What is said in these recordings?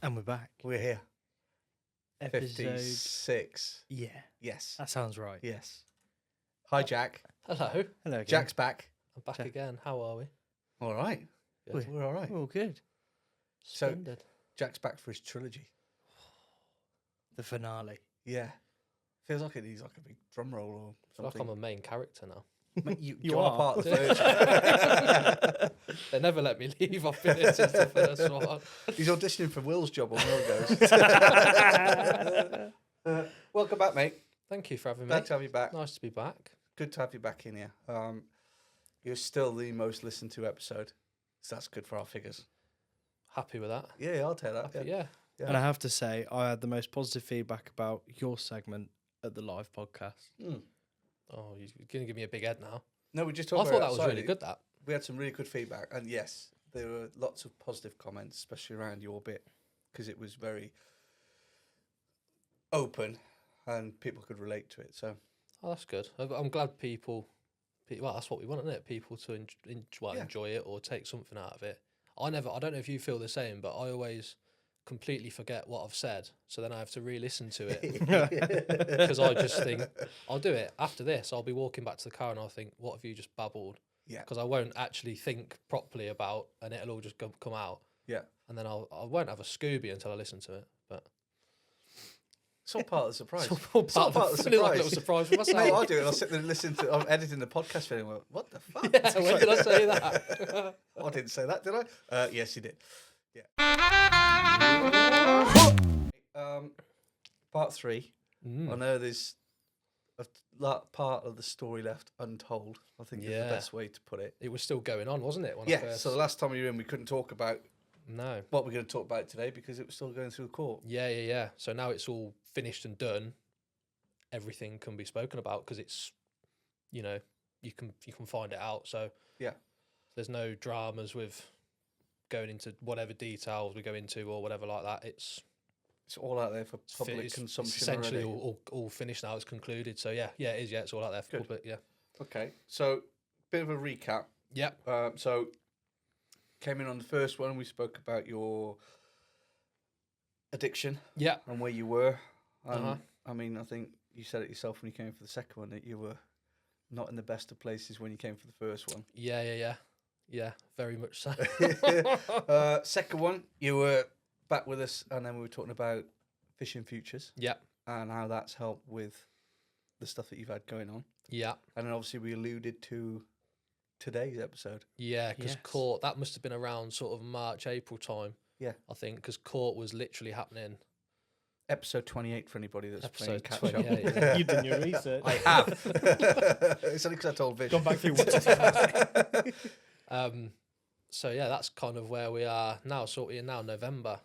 And we're back. We're here. Episode 56. Yeah, Yes. that sounds right. Yes. Hi, Jack. Hello, Hello again. Jack's back. I'm back Jack. again. How are we? All right. Good. We're all right. All good. So- Splendid. Jack's back for his trilogy. The finale. Yeah. Feels like it needs like a big drum roll or I feel like something. I'm a main character now. Mate, You you're are. part of the first. They never let me leave. I've been here since the first one. He's auditioning for Will's job on Will Goes. Welcome back, mate. Thank you for having me. Glad to have you back. Nice to be back. Good to have you back in here. You're still the most listened to episode, so that's good for our figures. Happy with that. Yeah, I'll take that. Happy, yeah. Yeah. And I have to say, I had the most positive feedback about your segment at the live podcast. Mm. Oh, you're going to give me a big head now. No, we just I talked thought about that was outside. really good, that. We had some really good feedback, and yes, there were lots of positive comments, especially around your bit, because it was very open, and people could relate to it. So Oh, that's good. I'm glad people... Well, that's what we want, isn't it? People to Yeah. enjoy it or take something out of it. I don't know if you feel the same, but I always completely forget what I've said. So then I have to re-listen to it because I just think, I'll do it after this. I'll be walking back to the car and I'll think, what have you just babbled? Yeah. Because I won't actually think properly about, and it'll all just come out. yeah, And then I won't have a Scooby until I listen to it. But it's all part of the surprise. it's all It's all part of the surprise. like a little surprise for myself. No, I do it. I'll sit there and listen to. I'm editing the podcast, feeling like, what the fuck? Yeah, when did I say that? I didn't say that, did I? Yes, you did. Yeah. Part 3. I know there's a part of the story left untold. I think is Yeah. the best way to put it. It was still going on, wasn't it? When I Yeah. first... So the last time you were in, we couldn't talk about No. what we're going to talk about today because it was still going through the court. Yeah. So now it's all finished and done. Everything can be spoken about because it's, you can find it out. So Yeah. there's no dramas with going into whatever details we go into or whatever like that. It's all out there for public it's consumption essentially already. all finished now. It's concluded. So yeah, it is. Yeah, it's all out there for Good. public. Yeah. Okay. So bit of a recap. Yep. So came in on the first one. We spoke about your addiction Yeah. and where you were. Uh-huh. I mean, I think you said it yourself when you came for the second one that you were not in the best of places when you came for the first one. Yeah. Very much so. Second one, you were back with us, and then we were talking about fishing futures Yeah. and how that's helped with the stuff that you've had going on. Yeah. And then obviously we alluded to today's episode. Yeah, because Yes. court, that must have been around sort of March, April time. Yeah. I think, because court was literally happening. Episode 28 for anybody that's playing Episode catch 28, up. yeah. You've done your research. I have. It's only because I told Vish. Gone back through what So yeah, that's kind of where we are now, sort of now, November.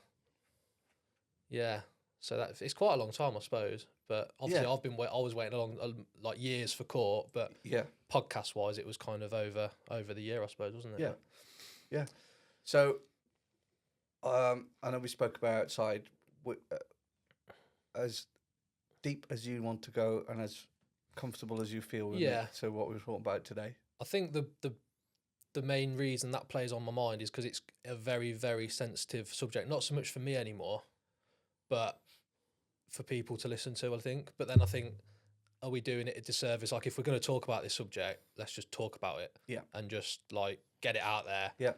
Yeah, so that it's quite a long time, I suppose. But obviously, Yeah. I was waiting along like years for court, but Yeah. podcast wise, it was kind of over the year, I suppose, wasn't it? Yeah. Yeah. So, I know we spoke about outside. As deep as you want to go and as comfortable as you feel with Yeah. it. So what we're talking about today. I think the main reason that plays on my mind is because it's a very, very sensitive subject. Not so much for me anymore, but for people to listen to, I think. But then I think, are we doing it a disservice? Like, if we're going to talk about this subject, let's just talk about it. Yeah. And just, like, get it out there. Yeah.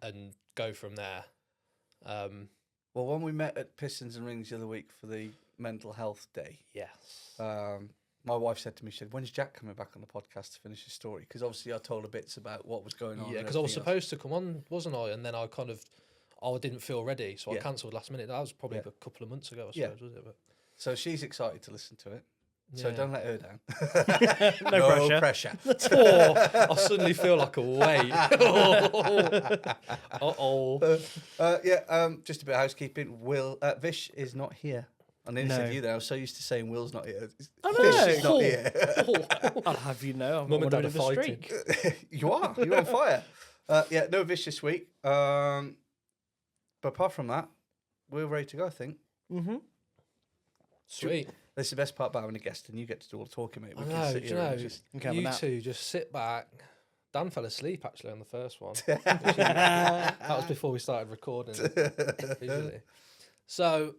And go from there. Well, when we met at Pistons and Rings the other week for the mental health day, Yes. my wife said to me, she said, when's Jack coming back on the podcast to finish his story? Because obviously I told her bits about what was going on. Yeah, because I was supposed to come on, wasn't I? And then I didn't feel ready, so I Yeah. cancelled last minute. That was probably Yeah. a couple of months ago, I Yeah. suppose, was it? But So she's excited to listen to it. So yeah. don't let her down. No pressure. Oh, I suddenly feel like a weight. Uh-oh. Just a bit of housekeeping. Vish is not here. I nearly said No. you there. I was so used to saying Will's not here. I Vish know. is not here. I'll have you know, I'm Mum and on a Dad bit are of a fighting. streak. You're on fire. No Vish this week. But apart from that, we're ready to go, I think. Mm-hmm. Sweet. That's the best part about having a guest, and you get to do all the talking, mate. I We know, can sit do you here and know, just... Okay, you now. two just sit back, Dan fell asleep actually on the first one. That was before we started recording visually. So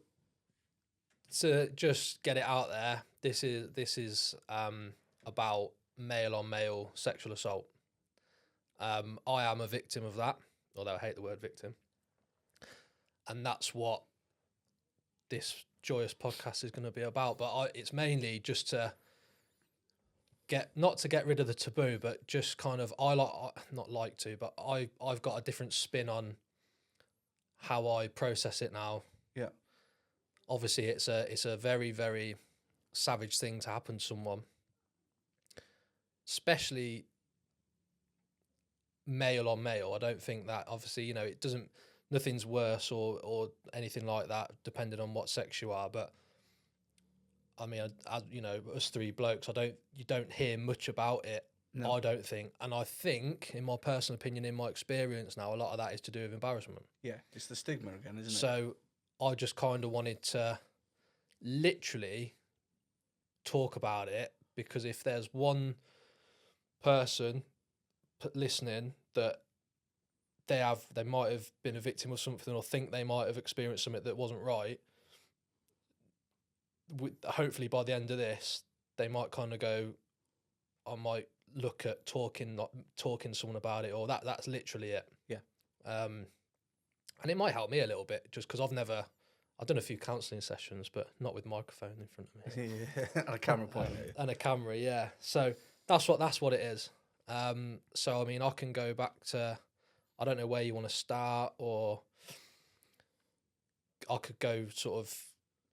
to just get it out there, this is about male on male sexual assault. I am a victim of that, although I hate the word victim. And that's what this joyous podcast is going to be about. But it's mainly just to not to get rid of the taboo, but just kind of but I've got a different spin on how I process it now. Yeah. Obviously, it's a very, very savage thing to happen to someone, especially male on male. I don't think that, obviously, nothing's worse or anything like that, depending on what sex you are. But I mean, us three blokes, you don't hear much about it. No. I don't think. And I think, in my personal opinion, in my experience now, a lot of that is to do with embarrassment. Yeah, it's the stigma again, isn't it? So I just kind of wanted to literally talk about it, because if there's one person listening that they might have been a victim of something, or think they might have experienced something that wasn't right, hopefully by the end of this, they might kind of go, I might look at talking to someone about it, or that's literally it. Yeah. And it might help me a little bit, just because I've done a few counselling sessions, but not with microphone in front of me. And a camera point. And a camera, yeah. So that's what it is. So I mean, I can go back to, I don't know where you want to start, or I could go sort of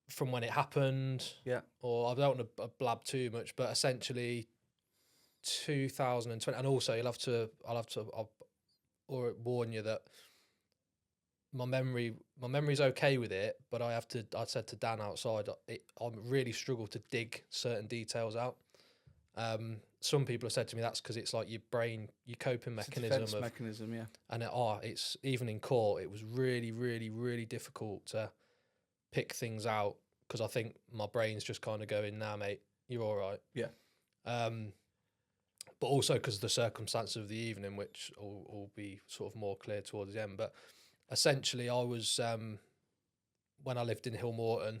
from when it happened. Yeah. Or I don't want to blab too much, but essentially 2020, and also I'll warn you that my memory's okay with it, but I said to Dan outside, I really struggle to dig certain details out. Some people have said to me that's because it's like your brain, your coping mechanism. Mechanism, yeah. And it's even in court, it was really, really, really difficult to pick things out, because I think my brain's just kind of going, nah, mate, you're all right. Yeah. But also because of the circumstances of the evening, which will be sort of more clear towards the end. But essentially, I was, when I lived in Hillmorton,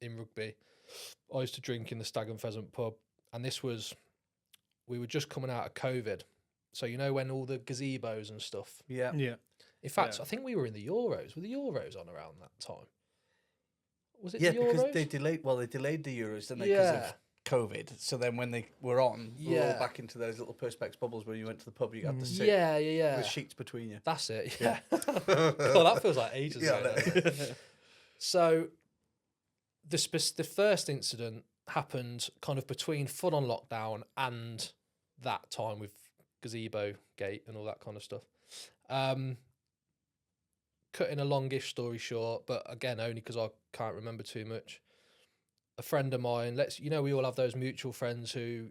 in Rugby, I used to drink in the Stag and Pheasant pub. And we were just coming out of COVID. So, when all the gazebos and stuff. Yeah. Yeah. In fact, I think we were in the Euros. Were the Euros on around that time? Was it the the Euros? Because they delayed the Euros, didn't they? Because of COVID. So then when they were on, we were all back into those little Perspex bubbles where you went to the pub, you had to sit with sheets between you. That's it, yeah. God, that feels like ages ago. So the first incident happened kind of between full on lockdown and that time with Gazebo Gate and all that kind of stuff. Cutting a longish story short, but again, only because I can't remember too much. A friend of mine, we all have those mutual friends who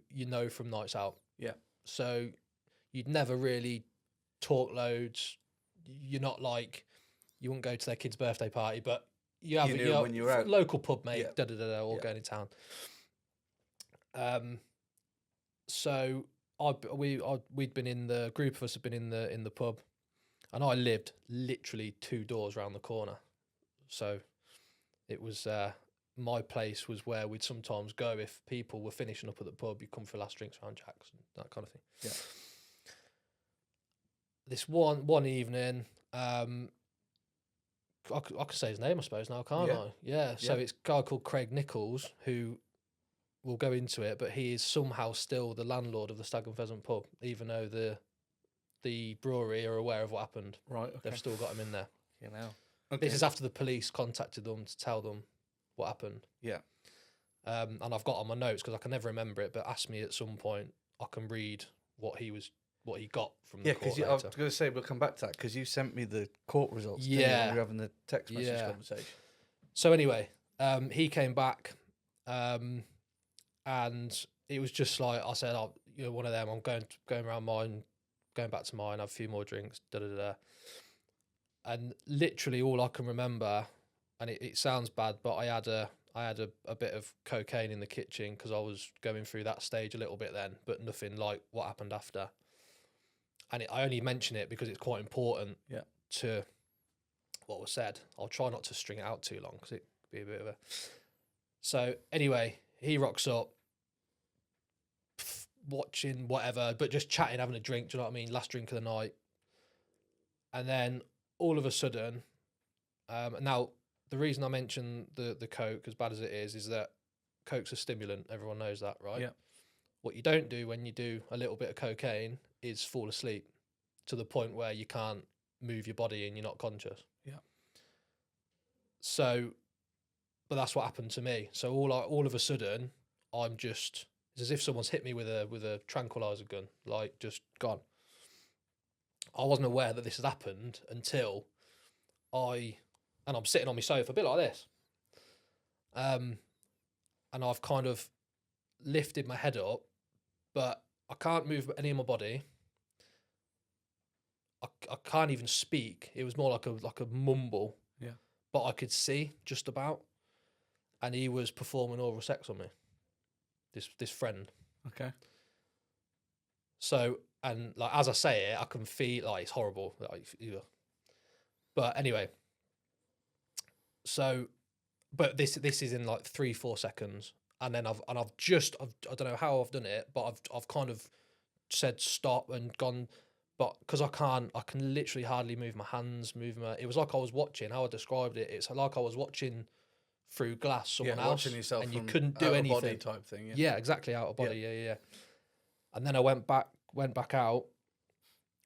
from nights out. Yeah. So you'd never really talk loads. You're not like, you wouldn't go to their kid's birthday party, but you have when you were out. Local pub mate, all going in town. So we'd been in the group of us had been in the pub, and I lived literally 2 doors around the corner. So it was my place was where we'd sometimes go if people were finishing up at the pub. You'd come for last drinks around Jack's and that kind of thing. Yeah. This one evening, I could say his name, I suppose, now, can't I? Yeah. So it's a guy called Craig Nichols, who will go into it, but he is somehow still the landlord of the Stag and Pheasant pub, even though the brewery are aware of what happened. Right. Okay. They've still got him in there. Okay. This is after the police contacted them to tell them what happened. Yeah. And I've got on my notes, because I can never remember it, but ask me at some point, I can read what he got from the court. Yeah, because I was going to say, we'll come back to that, because you sent me the court results. Yeah. Didn't you, when we were having the text message conversation. So anyway, he came back, and it was just like, I said, one of them, I'm going around mine, going back to mine, have a few more drinks, da-da-da. And literally all I can remember, and it sounds bad, but I had a bit of cocaine in the kitchen, because I was going through that stage a little bit then, but nothing like what happened after. and I only mention it because it's quite important to what was said. I'll try not to string it out too long because it'd be a bit of a... So anyway, he rocks up, watching whatever, but just chatting, having a drink, do you know what I mean? Last drink of the night. And then all of a sudden, now the reason I mention the coke, as bad as it is that coke's a stimulant. Everyone knows that, right? Yeah. What you don't do when you do a little bit of cocaine is fall asleep to the point where you can't move your body and you're not conscious. Yeah. So, but that's what happened to me. So all of a sudden, I'm just, it's as if someone's hit me with a tranquilizer gun, like just gone. I wasn't aware that this had happened until I'm sitting on my sofa, a bit like this. And I've kind of lifted my head up, but I can't move any of my body. I can't even speak. It was more like a mumble. Yeah. But I could see just about. And he was performing oral sex on me. This friend. Okay. So, and like as I say it, I can feel like it's horrible. Like, but anyway. So, but this is in like 3-4 seconds, and then I've I don't know how I've done it, but I've kind of said stop and gone, but because I can literally hardly move my hands, it was like I was watching, how I described it. It's like I was watching through glass someone else, watching yourself, and you couldn't do anything. Body type thing. Yeah, exactly, out of body. Yeah. And then I went back out,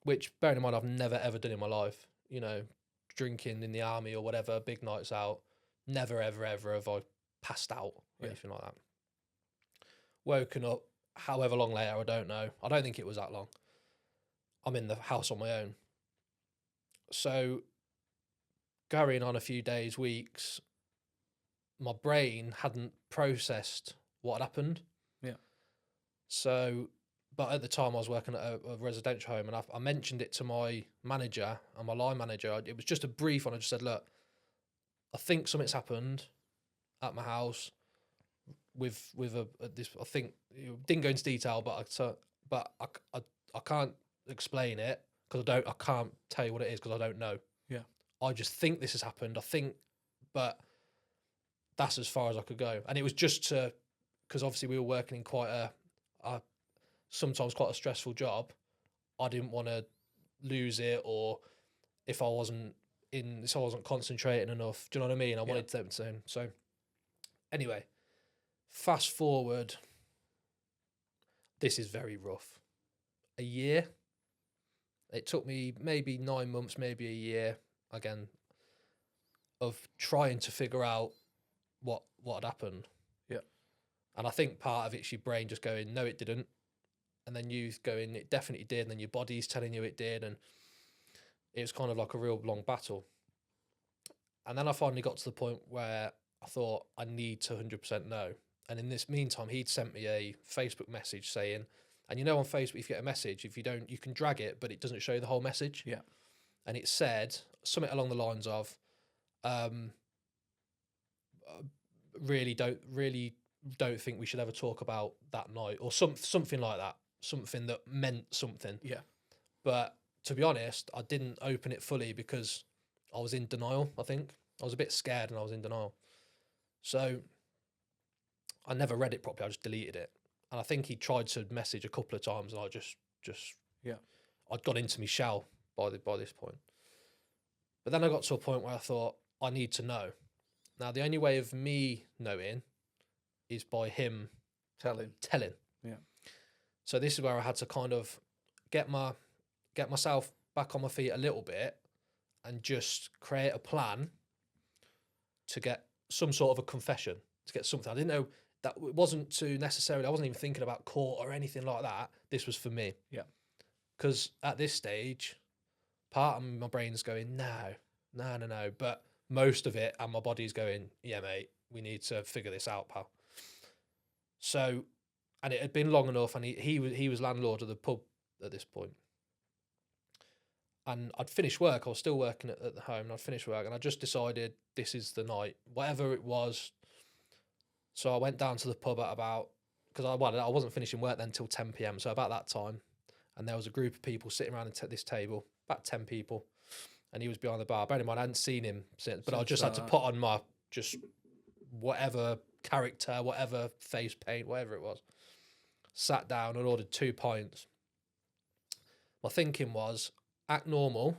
which bearing in mind I've never ever done in my life. You know, drinking in the army or whatever, big nights out. Never ever ever have I passed out or anything like that. Woken up however long later, I don't know. I don't think it was that long. I'm in the house on my own. So carrying on a few days, weeks, my brain hadn't processed what had happened. Yeah. So, but at the time I was working at a residential home, and I mentioned it to my manager and my line manager. It was just a brief one. I just said, look, I think something's happened at my house with this. I think didn't go into detail, but I can't explain it because I can't tell you what it is because I don't know. Yeah. I just think this has happened. I think, but that's as far as I could go. And it was just because obviously we were working in quite a sometimes quite a stressful job. I didn't want to lose it, or if I wasn't concentrating enough. Do you know what I mean? I wanted them to. So anyway, fast forward. This is very rough. A year. It took me maybe 9 months, maybe a year, again, of trying to figure out what had happened. Yeah. And I think part of it's your brain just going, no, it didn't. And then you going, it definitely did. And then your body's telling you it did. And it was kind of like a real long battle. And then I finally got to the point where I thought I need to 100% know. And in this meantime, he'd sent me a Facebook message saying, and you know on Facebook, if you get a message, if you don't, you can drag it, but it doesn't show you the whole message. Yeah. And it said something along the lines of, really don't think we should ever talk about that night, or something like that. Something that meant something. Yeah. But to be honest, I didn't open it fully because I was in denial, I think. I was a bit scared and I was in denial. So I never read it properly. I just deleted it. And I think he tried to message a couple of times and I just I'd got into my shell by this point. But then I got to a point where I thought, I need to know. Now, the only way of me knowing is by him telling. Yeah. So this is where I had to kind of get myself back on my feet a little bit and just create a plan to get some sort of a confession, to get something. I didn't know that it wasn't to necessarily, I wasn't even thinking about court or anything like that. This was for me. Yeah. Because at this stage, part of my brain's going, no. But most of it and my body's going, yeah, mate, we need to figure this out, pal. So, and it had been long enough, and he was landlord of the pub at this point. And I'd finished work. I was still working at the home, and I'd finished work, and I just decided this is the night, whatever it was. So I went down to the pub at about, because I wasn't finishing work then till 10 p.m. So about that time, and there was a group of people sitting around this table, about 10 people, and he was behind the bar. Bear in mind, I hadn't seen him since, but I just had to put on my just whatever character, whatever face paint, whatever it was. Sat down and ordered 2 pints. My thinking was, act normal,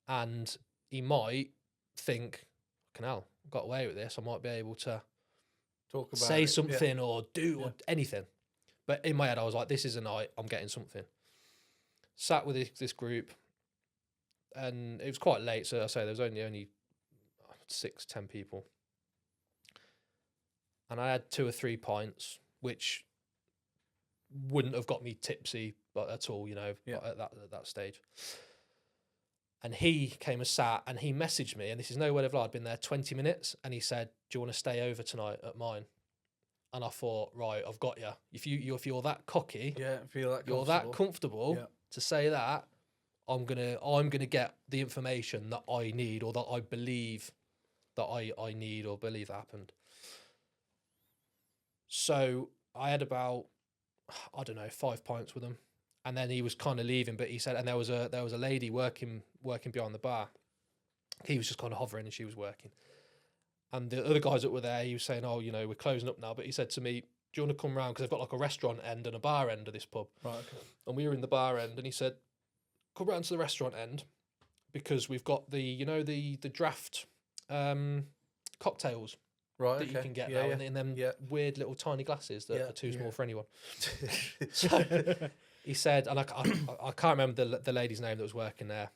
and he might think, fucking hell, I got away with this. I might be able to talk about say something or do or anything. But in my head, I was like, this is a night, I'm getting something. Sat with this group, and it was quite late, so I say there was only 6-10 people. And I had 2 or 3 pints, which wouldn't have got me tipsy at all, at that stage. And he came and sat, and he messaged me, and this is no word of lie, I'd been there 20 minutes, and he said, do you want to stay over tonight at mine? And I thought, right, I've got you. If you're that cocky, you're that comfortable to say that, I'm gonna get the information that I need, or that I believe that I need or believe happened. So I had about, I don't know, 5 pints with him, and then he was kind of leaving. But he said, and there was a lady working behind the bar. He was just kind of hovering, and she was working. And the other guys that were there, he was saying, oh, we're closing up now. But he said to me, do you want to come round? Because they've got like a restaurant end and a bar end of this pub. Right. Okay. And we were in the bar end, and he said, come round to the restaurant end, because we've got the draft cocktails that you can get now in them weird little tiny glasses that are too small for anyone. So he said, and I can't remember the lady's name that was working there,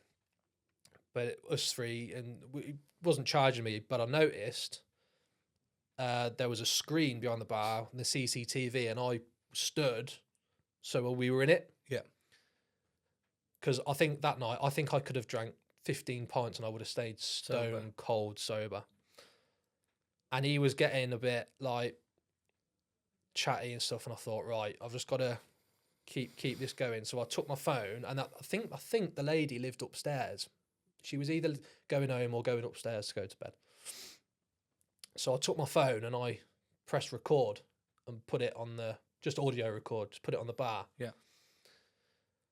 but us three, and he wasn't charging me, but I noticed there was a screen behind the bar, the CCTV, and I stood so we were in it. Yeah. Because I think that night, I could have drank 15 pints and I would have stayed stone cold sober. And he was getting a bit like chatty and stuff, and I thought, right, I've just got to keep this going. So I took my phone, and I think the lady lived upstairs. She was either going home or going upstairs to go to bed. So I took my phone and I pressed record and put it on just audio record, just put it on the bar. Yeah.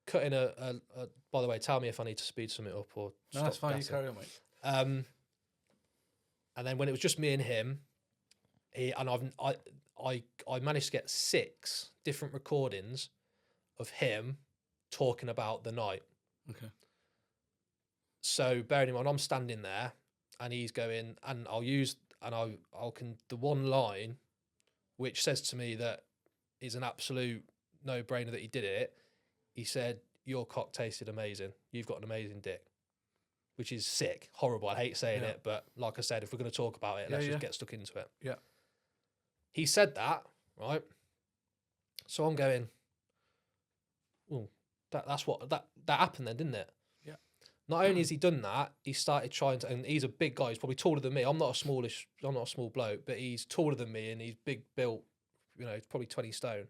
Cut in by the way, tell me if I need to speed something up or stop. No, that's fine, you carry on, mate. And then when it was just me and him, I managed to get 6 different recordings of him talking about the night. Okay. So bearing in mind, I'm standing there, and he's going, and the one line, which says to me that is an absolute no-brainer that he did it. He said, "Your cock tasted amazing. You've got an amazing dick." Which is sick, horrible. I hate saying it, but like I said, if we're going to talk about it, let's just get stuck into it. Yeah. He said that, right? So I'm going, well, that happened then, didn't it? Yeah. Not only has he done that, he started trying to, and he's a big guy. He's probably taller than me. I'm not a small bloke, but he's taller than me, and he's big built, probably 20 stone.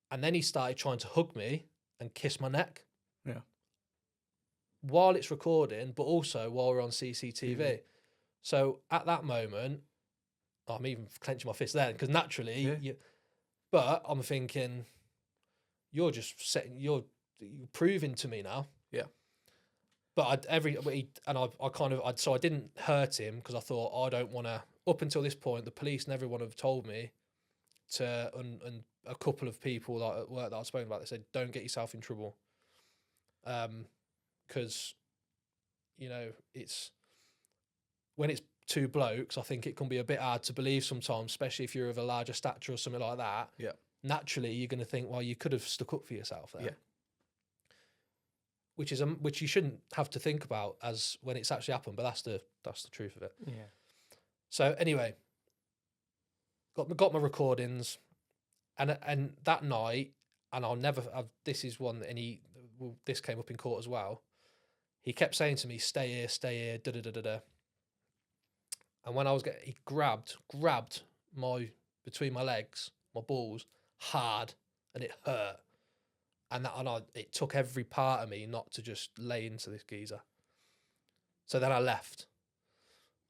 And then he started trying to hug me and kiss my neck. Yeah. While it's recording, but also while we're on CCTV. Mm-hmm. So at that moment, I'm even clenching my fist then, because naturally, but I'm thinking, you're proving to me now. Yeah. But so I didn't hurt him, because I thought, I don't want to, up until this point, the police and everyone have told me to, and a couple of people at work that I've spoken about, they said, don't get yourself in trouble. Because, it's when it's 2 blokes, I think it can be a bit hard to believe sometimes, especially if you're of a larger stature or something like that. Yeah. Naturally, you're going to think, well, you could have stuck up for yourself there. Yeah. Which you shouldn't have to think about as when it's actually happened, but that's the truth of it. Yeah. So anyway, got my recordings, and that night, and I'll never. This is one, and this came up in court as well. He kept saying to me, stay here, da da da da da. And when he grabbed between my legs, my balls, hard, and it hurt. And it took every part of me not to just lay into this geezer. So then I left,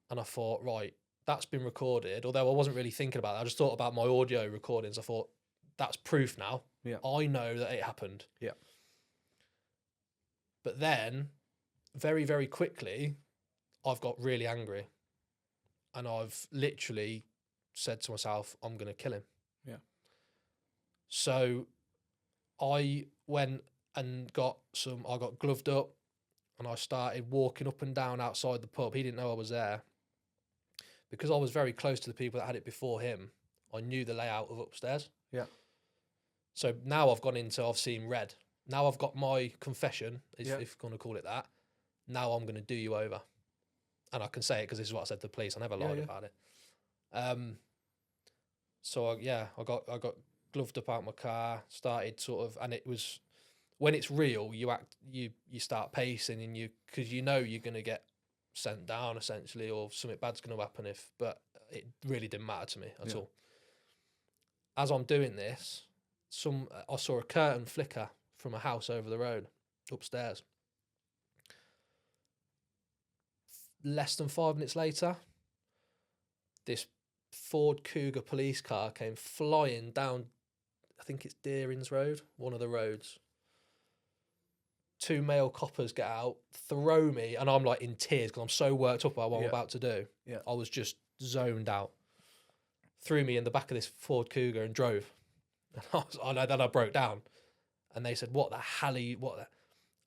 and I thought, right, that's been recorded. Although I wasn't really thinking about that, I just thought about my audio recordings. I thought, that's proof now. Yeah. I know that it happened. Yeah. But then, very, very quickly, I've got really angry. And I've literally said to myself, I'm going to kill him. Yeah. So I went and I got gloved up and I started walking up and down outside the pub. He didn't know I was there. Because I was very close to the people that had it before him, I knew the layout of upstairs. Yeah. So now I've seen red. Now I've got my confession, if you're going to call it that. Now I'm going to do you over. And I can say it because this is what I said to the police. I never lied about it. So I got gloved up out my car, started sort of, and it was, when it's real, you start pacing and because you know you're going to get sent down essentially, or something bad's going to happen but it really didn't matter to me at all. As I'm doing this, I saw a curtain flicker from a house over the road upstairs. Less than 5 minutes later, this Ford Cougar police car came flying down, I think it's Deering's Road, one of the roads. 2 male coppers get out, throw me, and I'm like in tears because I'm so worked up about what I'm about to do. Yeah. I was just zoned out. Threw me in the back of this Ford Cougar and drove. And then I broke down. And they said, what the hell are you,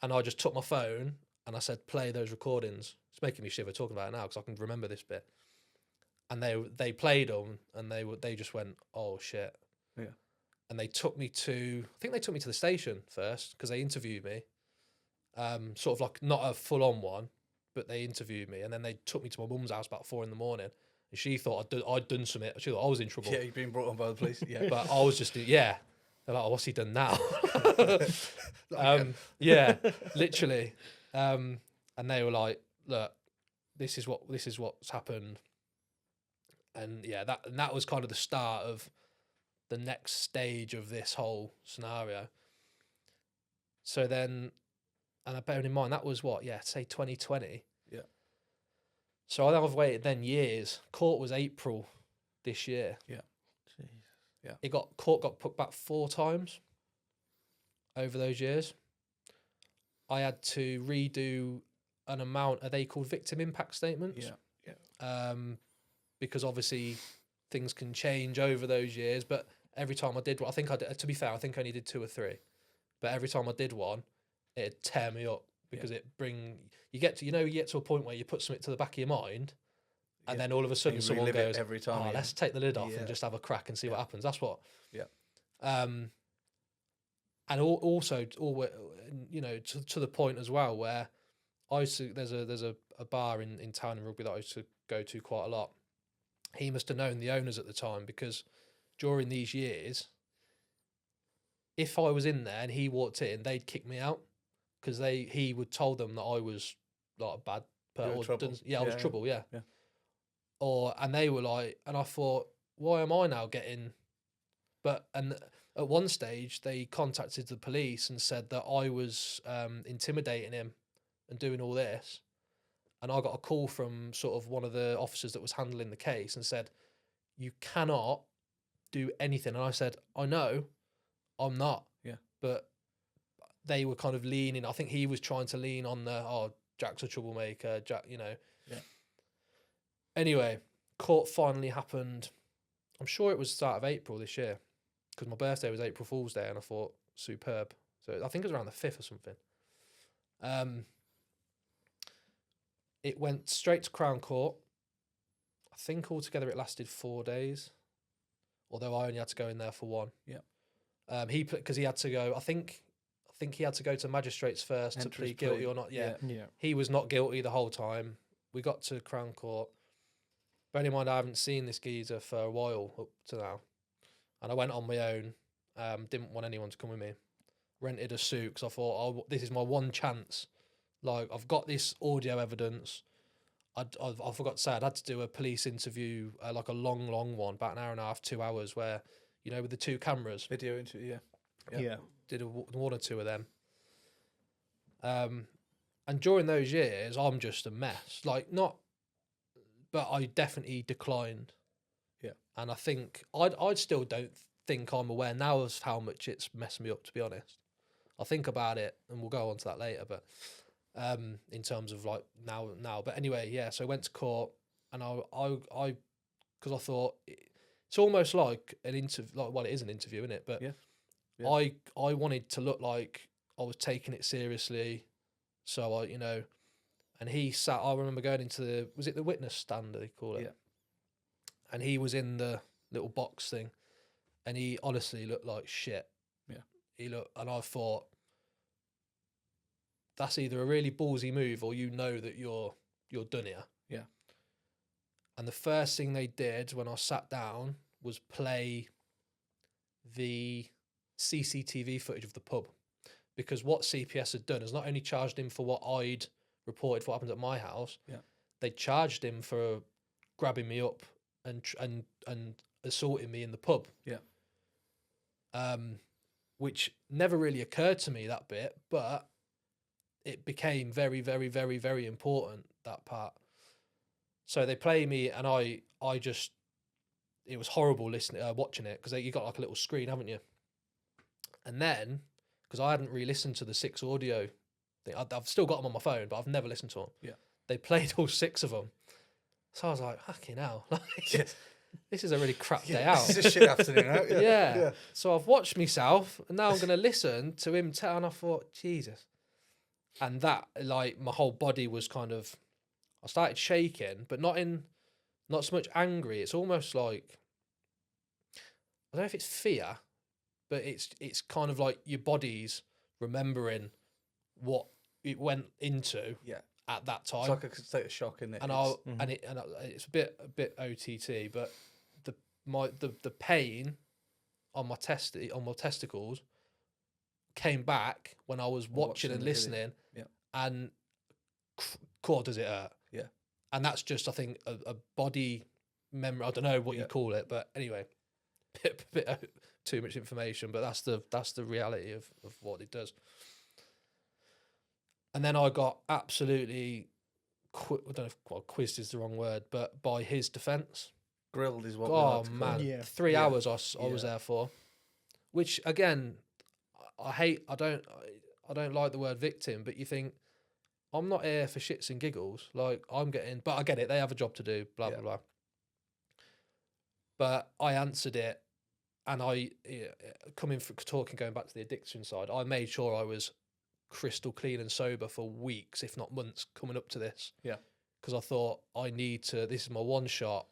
And I just took my phone and I said, play those recordings. It's making me shiver talking about it now because I can remember this bit. And they played them and they just went, oh shit. Yeah. And they took me to the station first because they interviewed me. Sort of like not a full on one, but they interviewed me. And then they took me to my mum's house about 4 a.m. And she thought I'd done something. She thought I was in trouble. Yeah, you've been brought on by the police. Yeah. But I was just, They're like, oh, what's he done now? Yeah, literally. And they were like, look, this is what's happened. And yeah, that was kind of the start of the next stage of this whole scenario. So then, and I bear in mind that was say 2020. Yeah. So I've waited then years. Court was April this year. Yeah. Jeez. Yeah. Court got put back 4 times over those years. I had to redo an amount. Are they called victim impact statements? Yeah. Yeah. Because obviously things can change over those years. But every time I did one, to be fair, I think I only did 2 or 3. But every time I did one, it'd tear me up because you get to a point where you put something to the back of your mind, and then all of a sudden someone goes, every time. let's take the lid off and just have a crack and see what happens. That's what. Yeah. And also, to the point as well where there's a bar in town in Rugby that I used to go to quite a lot. He must have known the owners at the time because during these years, if I was in there and he walked in, they'd kick me out because he would told them that I was like a bad person. I was trouble. Yeah. And they were like, and I thought, why am I now getting? And at one stage they contacted the police and said that I was intimidating him and doing all this. And I got a call from sort of one of the officers that was handling the case and said, you cannot do anything. And I said, I know, I'm not. Yeah. But they were kind of leaning. I think he was trying to lean on Jack's a troublemaker, Jack, Yeah. Anyway, court finally happened. I'm sure it was the start of April this year because my birthday was April Fool's Day and I thought, superb. So I think it was around the 5th or something. It went straight to Crown Court. I think altogether it lasted 4 days, although I only had to go in there for 1. Yeah. Because he had to go. I think he had to go to magistrates first to plead guilty or not. Yeah. He was not guilty the whole time. We got to Crown Court. Bear in mind, I haven't seen this geezer for a while up to now, and I went on my own. Didn't want anyone to come with me. Rented a suit because I thought, oh, this is my one chance. Like, I've got this audio evidence. I forgot to say, I'd had to do a police interview, like a long one, about an hour and a half, 2 hours, where, with the 2 cameras. Video interview, Yeah. Did one or 2 of them. And during those years, I'm just a mess. But I definitely declined. Yeah. And I think, I still don't think I'm aware now of how much it's messed me up, to be honest. I'll think about it, and we'll go on to that later, but in terms of like now. But anyway, yeah, so I went to court, and I because I thought it's almost like an interview, like, well, it is an interview, isn't it? But I wanted to look like I was taking it seriously, so and he sat. I remember going into was it the witness stand, they call it? Yeah. And he was in the little box thing, and he honestly looked like shit. Yeah. He looked, and I thought, that's either a really ballsy move or that you're done here. Yeah. And the first thing they did when I sat down was play the CCTV footage of the pub, because what CPS had done is not only charged him for what I'd reported for what happened at my house, they charged him for grabbing me up and assaulting me in the pub. Yeah. Which never really occurred to me, that bit, but it became very, very, very, very important, that part. So they play me, and I just, it was horrible watching it, because you got like a little screen, haven't you? And then, because I hadn't re-listened to the 6 audio thing, I've still got them on my phone, but I've never listened to them. Yeah. They played all 6 of them. So I was like, fucking hell. This is a really crap day out. This is a shit afternoon out. Yeah. So I've watched myself, and now I'm going to listen to him tell, and I thought, Jesus. And that, like, my whole body was kind of, I started shaking, but not so much angry. It's almost like, I don't know if it's fear, but it's kind of like your body's remembering what it went into at that time. It's like a state of shock, isn't it? And it's a bit OTT, but the pain on my testicles came back when I was watching and listening, and God, does it hurt? Yeah. And that's just, I think, a body memory. I don't know what you call it, but anyway, bit too much information, but that's the reality of what it does. And then I got absolutely, I don't know if quizzed is the wrong word, but by his defence. Grilled is what. Oh man, yeah. 3 hours I was there for, which again, I don't like the word victim, but you think, I'm not here for shits and giggles. Like, but I get it. They have a job to do, blah, blah, blah. But I answered it, and going back to the addiction side, I made sure I was crystal clean and sober for weeks, if not months, coming up to this. Yeah. Because I thought, this is my one shot.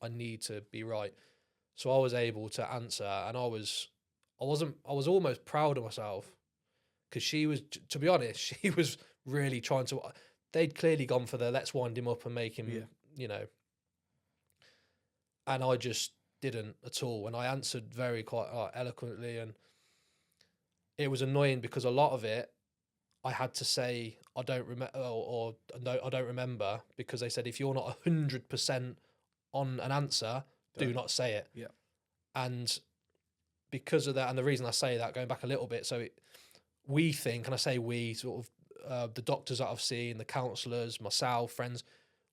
I need to be right. So I was able to answer, and I was almost proud of myself, because she was, to be honest, she was really trying to, they'd clearly gone for the let's wind him up and make him, and I just didn't at all. And I answered very quite eloquently, and it was annoying because a lot of it, I had to say, I don't remember, or no, I don't remember, because they said, if you're not 100% on an answer, do not say it. Yeah. And because of that, and the reason I say that, going back a little bit, we think, and I say we, sort of the doctors that I've seen, the counsellors, myself, friends,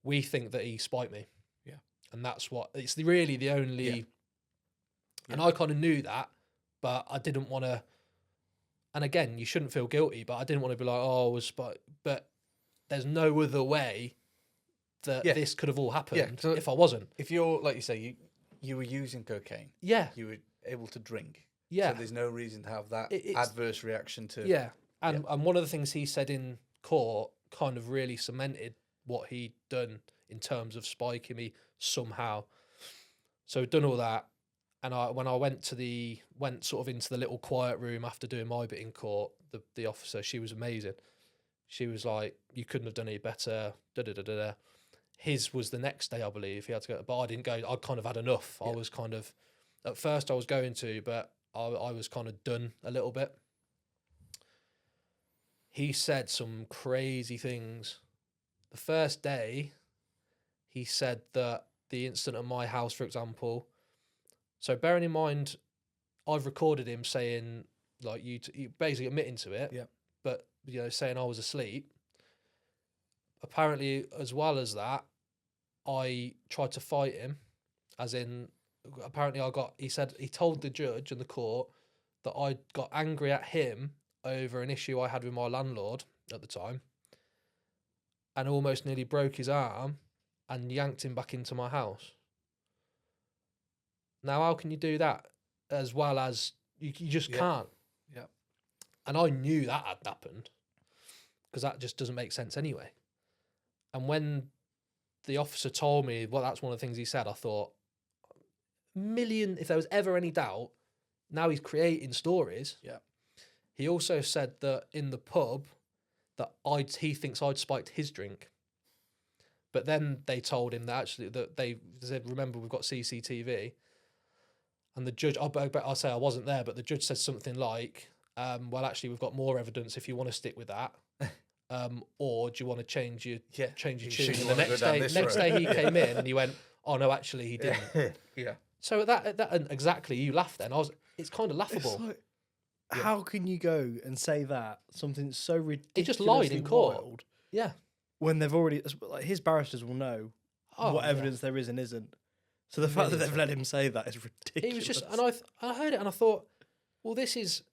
we think that he spiked me. Yeah. And it's really the only, yeah. And I kind of knew that, but I didn't want to, and again, you shouldn't feel guilty, but I didn't want to be like, oh, I was spiked, but there's no other way that this could have all happened if I wasn't. If you're, like you say, you were using cocaine. Yeah. You were able to drink. Yeah. So there's no reason to have that adverse reaction to... Yeah. And one of the things he said in court kind of really cemented what he'd done in terms of spiking me somehow. So done all that. And when I went sort of into the little quiet room after doing my bit in court, the officer, she was amazing. She was like, you couldn't have done any better, da-da-da-da-da. His was the next day, I believe. He had to go, but I didn't go. I kind of had enough. Yeah. I was kind of, at first I was going to, but I was kind of done a little bit. He said some crazy things. The first day, he said that the incident at my house, for example. So bearing in mind, I've recorded him saying, like, you basically admitting to it. Yeah. But, saying I was asleep. Apparently, as well as that, I tried to fight him, as in apparently he said he told the judge and the court that I got angry at him over an issue I had with my landlord at the time and almost nearly broke his arm and yanked him back into my house. Now, how can you do that as well as you just can't? Yeah. And I knew that had happened because that just doesn't make sense anyway. And when the officer told me, well, that's one of the things he said, I thought, if there was ever any doubt, now he's creating stories. Yeah. He also said that in the pub that he thinks I'd spiked his drink. But then they told him that actually that they said, remember, we've got CCTV. And the judge, I'll say I wasn't there, but the judge said something like, well, actually, we've got more evidence if you want to stick with that. Or do you want to change your tune? And the next day he came in and he went, oh, no, actually, he didn't. Yeah. So that and exactly, you laughed then. It's kind of laughable. Like, how can you go and say that? Something so ridiculous. He just lied in court. Wild, yeah. when they've already, like, his barristers will know what evidence there is and isn't. So the fact that they've let him say that is ridiculous. It was just, and I heard it and I thought, well, this is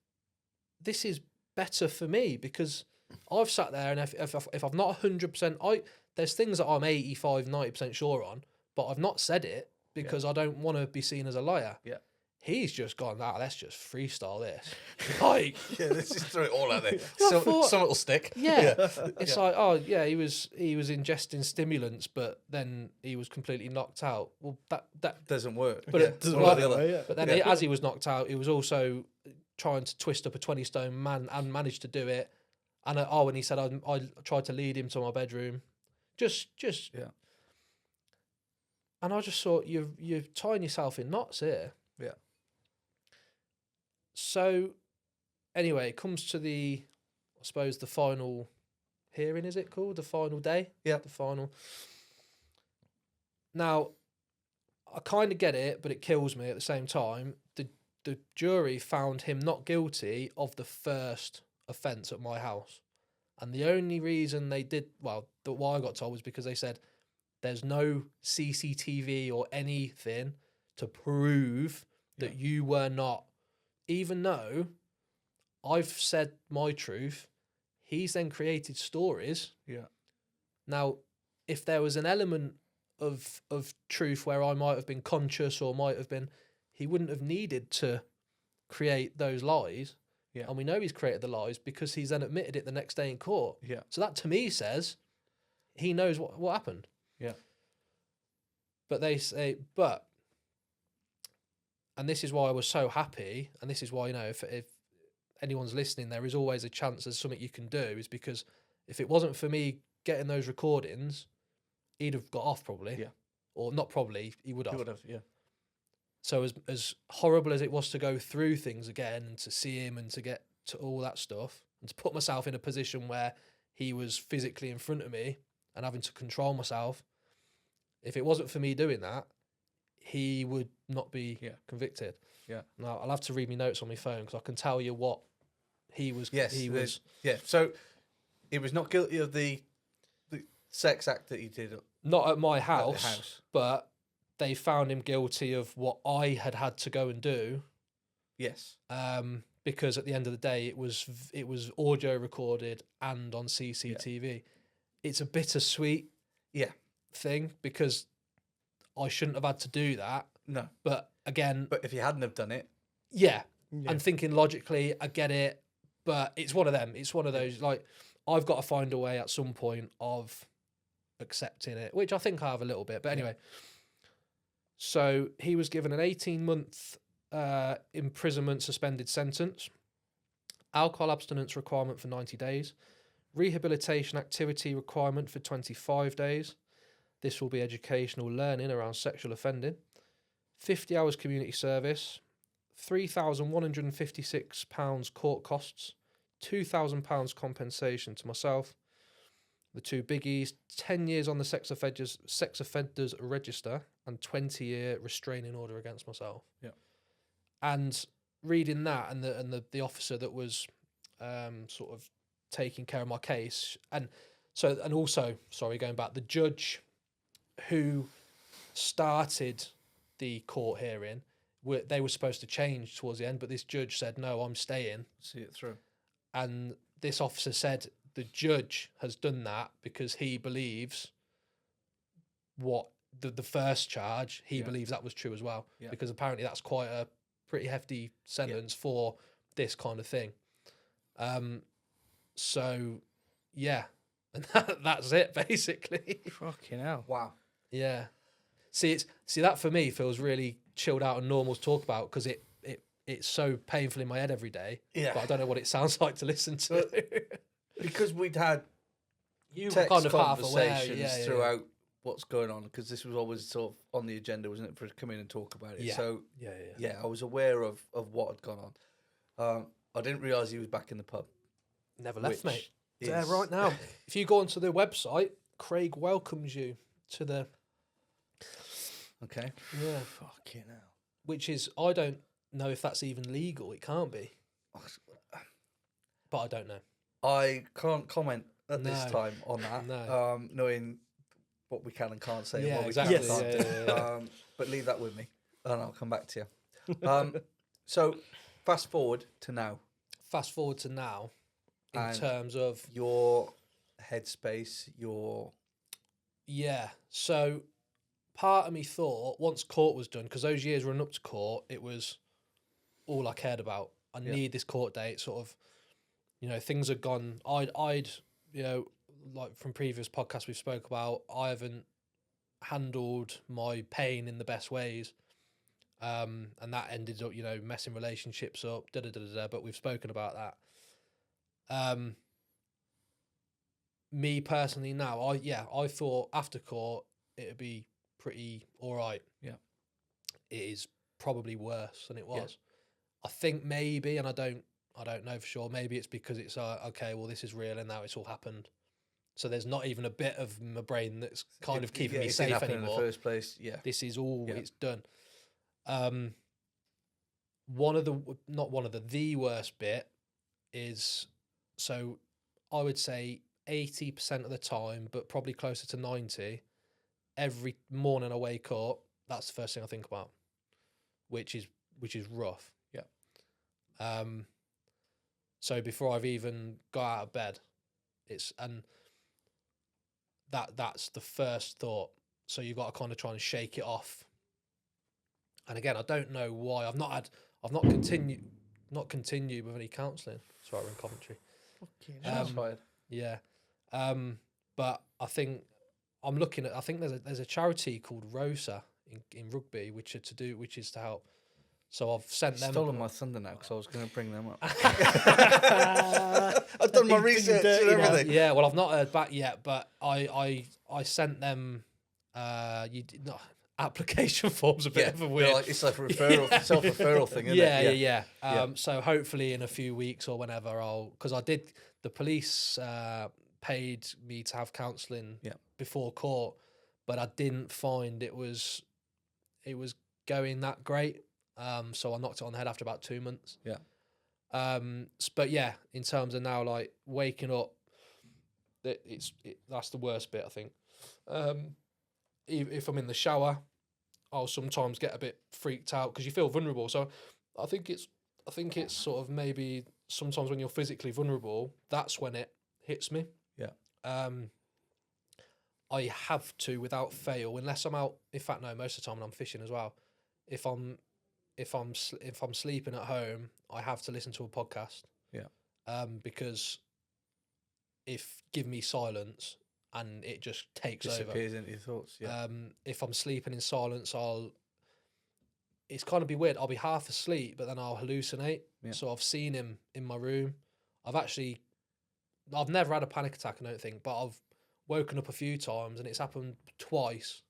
better for me because I've sat there and if I'm not 100%, there's things that I'm 85, 90% sure on, but I've not said it because I don't want to be seen as a liar. Yeah. He's just gone, let's just freestyle this. Like, let's just throw it all out there. Well, some will stick. Yeah. It's like, he was ingesting stimulants, but then he was completely knocked out. Well, that doesn't work. But it doesn't work. But then as he was knocked out, he was also trying to twist up a 20-stone man and managed to do it. And and he said, I tried to lead him to my bedroom. Just yeah. And I just thought, you're tying yourself in knots here. Yeah. So, anyway, it comes to the final hearing, is it called? The final day? Yeah. The final. Now, I kind of get it, but it kills me at the same time. The jury found him not guilty of the first offence at my house. And the only reason they did, why I got told was because they said there's no CCTV or anything to prove that you were not, even though I've said my truth, he's then created stories. Yeah. Now, if there was an element of truth where I might have been conscious or might have been, he wouldn't have needed to create those lies. Yeah. And we know he's created the lies because he's then admitted it the next day in court. Yeah. So that to me says he knows what happened. Yeah. But they say, and this is why I was so happy, and this is why, if anyone's listening, there is always a chance there's something you can do, is because if it wasn't for me getting those recordings, he'd have got off probably. Yeah. Or not probably, he would have. He would have, yeah. So as horrible as it was to go through things again and to see him and to get to all that stuff and to put myself in a position where he was physically in front of me and having to control myself, if it wasn't for me doing that, he would not be convicted. Yeah. Now, I'll have to read my notes on my phone because I can tell you what he was. Yes. Yeah. So he was not guilty of the sex act that he did. Not at my house, but they found him guilty of what I had to go and do. Yes. Because at the end of the day, it was audio recorded and on CCTV. Yeah. It's a bittersweet thing because I shouldn't have had to do that. No. But again... But if you hadn't have done it... Yeah. And thinking logically, I get it. But it's one of them. It's one of those, like, I've got to find a way at some point of accepting it, which I think I have a little bit. But anyway... So he was given an 18-month imprisonment suspended sentence, alcohol abstinence requirement for 90 days, rehabilitation activity requirement for 25 days. This will be educational learning around sexual offending, 50 hours community service, £3,156 court costs, £2,000 compensation to myself. The two biggies, 10 years on the sex offenders register and 20-year restraining order against myself. Yeah. And reading that and the officer that was sort of taking care of my case, and also, sorry, going back, the judge who started the court hearing. They were supposed to change towards the end, but this judge said, no, I'm staying. See it through. And this officer said the judge has done that because he believes what the first charge, he believes that was true as well. Yeah. Because apparently that's quite a pretty hefty sentence for this kind of thing. So, yeah. And that's it, basically. Fucking hell. Wow. Yeah. See, that for me feels really chilled out and normal to talk about because it's so painful in my head every day. Yeah. But I don't know what it sounds like to listen to. Because we'd had you text kind of conversations throughout what's going on, because this was always sort of on the agenda, wasn't it, for us to come in and talk about it. Yeah. So yeah, I was aware of what had gone on. I didn't realise he was back in the pub. Never left, mate. Yeah, right now. If you go onto the website, Craig welcomes you to the... Okay. Yeah. Fucking hell. Which is, I don't know if that's even legal. It can't be. But I don't know. I can't comment at this time on that. No. Knowing what we can and can't say and what we can and can't do. But leave that with me and I'll come back to you. So fast forward to now. Fast forward to now in terms of... your headspace, your... Yeah. So part of me thought once court was done, because those years running up to court, it was all I cared about. I need this court date, sort of, you know, things had gone... I'd you know, like from previous podcasts we've spoke about, I haven't handled my pain in the best ways. And that ended up, you know, messing relationships up, but we've spoken about that. Me personally now, I thought after court it'd be pretty all right. Yeah. It is probably worse than it was. Yeah. I think maybe, and I don't know for sure, maybe it's because it's okay, well, this is real and now it's all happened. So there's not even a bit of my brain that's kind of keeping me safe anymore. In the first place, this is all it's done. The worst bit is, so I would say 80% of the time, but probably closer to 90, every morning I wake up, that's the first thing I think about, which is rough. Yeah. So before I've even got out of bed, that's the first thought. So you've got to kind of try and shake it off. And again, I don't know why I've not continued with any counselling. Sorry, we're in Coventry. Okay, yeah. But I think I'm looking at. I think there's a charity called Rosa in rugby, which is to help. So I've sent them. Stolen my thunder now because I was going to bring them up. I've done my research and everything. Yeah, well, I've not heard back yet, but I sent them. Application form's a bit of a weird. It's like a referral, self-referral thing, isn't it? Yeah. So hopefully in a few weeks or whenever because the police paid me to have counselling before court, but I didn't find it was going that great. So I knocked it on the head after about 2 months. Yeah. But yeah, in terms of now, like waking up, that's the worst bit, I think. If I'm in the shower, I'll sometimes get a bit freaked out because you feel vulnerable. So I think it's sort of maybe sometimes when you're physically vulnerable, that's when it hits me. Yeah. I have to, without fail, unless I'm out. In fact, no, most of the time when I'm fishing as well. If I'm sleeping at home, I have to listen to a podcast. Yeah. Because give me silence and it just disappears into your thoughts. Yeah. If I'm sleeping in silence, it's kind of be weird. I'll be half asleep, but then I'll hallucinate. Yeah. So I've seen him in my room. I've never had a panic attack, I don't think, but I've woken up a few times and it's happened twice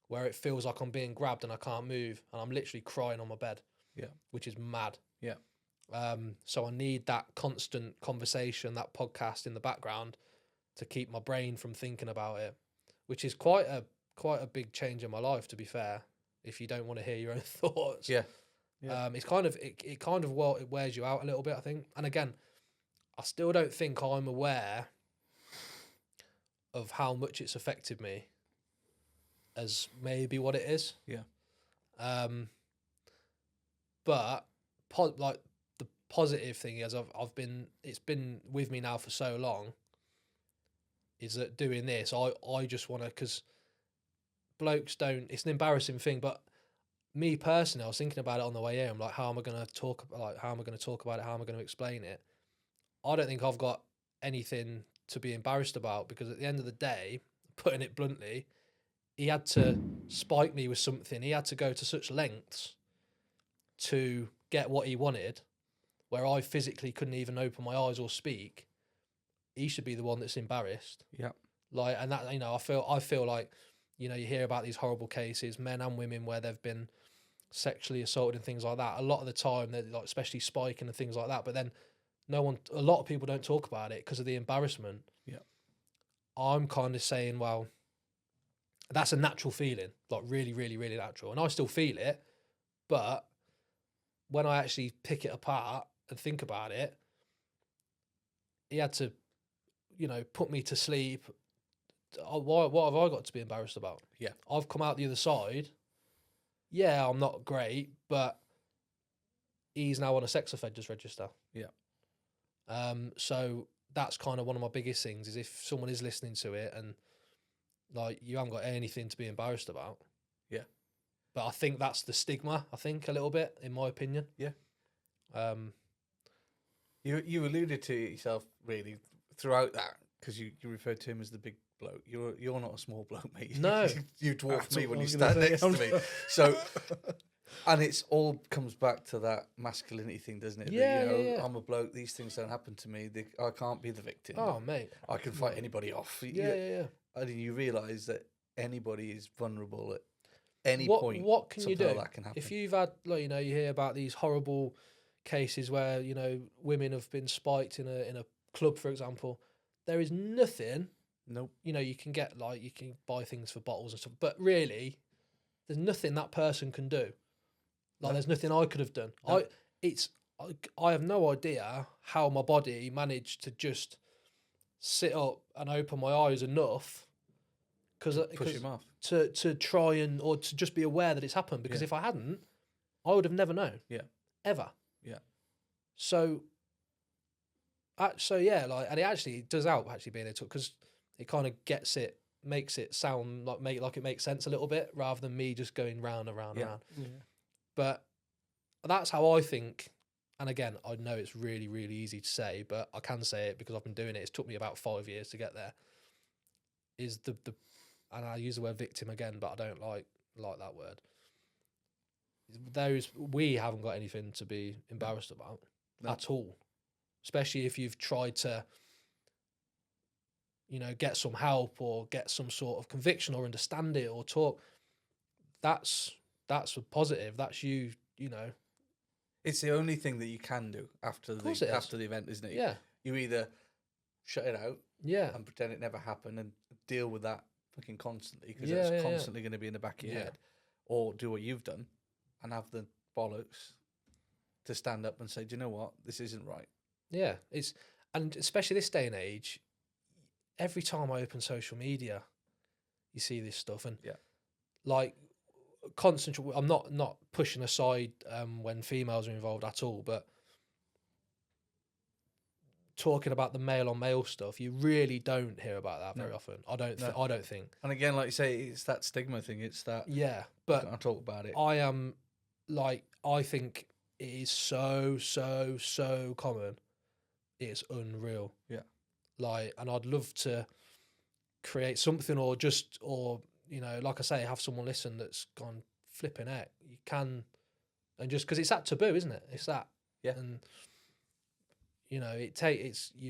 where it feels like I'm being grabbed and I can't move and I'm literally crying on my bed. Yeah. Which is mad. Yeah. So I need that constant conversation, that podcast in the background to keep my brain from thinking about it, which is quite a big change in my life, to be fair, if you don't want to hear your own thoughts. Yeah. It's kind of it wears you out a little bit, I think. And again, I still don't think I'm aware of how much it's affected me as maybe what it is. Yeah. But like the positive thing is it's been with me now for so long, is that doing this, I just want to, because blokes don't, it's an embarrassing thing, but me personally, I was thinking about it on the way here. I'm like, how am I going to talk about it? How am I going to explain it? I don't think I've got anything to be embarrassed about, because at the end of the day, putting it bluntly, he had to spike me with something. He had to go to such lengths to get what he wanted, where I physically couldn't even open my eyes or speak. He should be the one that's embarrassed. Yeah. Like, and that, I feel like, you hear about these horrible cases, men and women, where they've been sexually assaulted and things like that. A lot of the time, they're like, especially spiking and things like that. But then a lot of people don't talk about it because of the embarrassment. Yeah. I'm kind of saying, well, that's a natural feeling, like really, really, really natural. And I still feel it. But when I actually pick it apart and think about it, he had to, put me to sleep. What have I got to be embarrassed about? Yeah. I've come out the other side. Yeah, I'm not great, but he's now on a sex offenders register. Yeah. So that's kind of one of my biggest things, is if someone is listening to it and like you haven't got anything to be embarrassed about. Yeah. But I think that's the stigma, a little bit, in my opinion. Yeah. You alluded to it yourself really throughout that, because you referred to him as the big bloke. You're not a small bloke, mate. No. You dwarf me when you stand next to me. So, and it's all comes back to that masculinity thing, doesn't it? Yeah, that, yeah. I'm a bloke. These things don't happen to me. I can't be the victim. Oh, mate. I can fight anybody off. Yeah. And you realise that anybody is vulnerable at any point. What can you do? That can happen. If you've had, like, you hear about these horrible cases where, women have been spiked in a club, for example, there is nothing. Nope. You can get, like, you can buy things for bottles and stuff, but really, there's nothing that person can do. Like, there's nothing I could have done. No. I have no idea how my body managed to just sit up and open my eyes enough push him off to try or to just be aware that it's happened. Because if I hadn't, I would have never known. Yeah. Ever. Yeah. So yeah, like, and it actually does help actually being able to, because it kind of makes it sound like it makes sense a little bit, rather than me just going round and round and round. Yeah. But that's how I think. And again, I know it's really, really easy to say, but I can say it because I've been doing it. It's took me about 5 years to get there. Is the and I use the word victim again, but I don't like that word. We haven't got anything to be embarrassed about at all. Especially if you've tried to, get some help or get some sort of conviction or understand it or talk. That's a positive. That's you. It's the only thing that you can do after the event, isn't it? Yeah. You either shut it out, and pretend it never happened and deal with that fucking constantly, because it's constantly going to be in the back of your head, or do what you've done and have the bollocks to stand up and say, do you know what, this isn't right. Yeah, and especially this day and age, every time I open social media, you see this stuff, and like, concentrate. I'm not pushing aside when females are involved at all, but talking about the male on male stuff, you really don't hear about that very often. I don't think. And again, like you say, it's that stigma thing. It's that but I talk about it. I think it is so common. It's unreal. Yeah. Like, and I'd love to create something, or like I say, have someone listen that's gone flipping heck. You can, and just because it's that taboo, isn't it? It's that. Yeah. And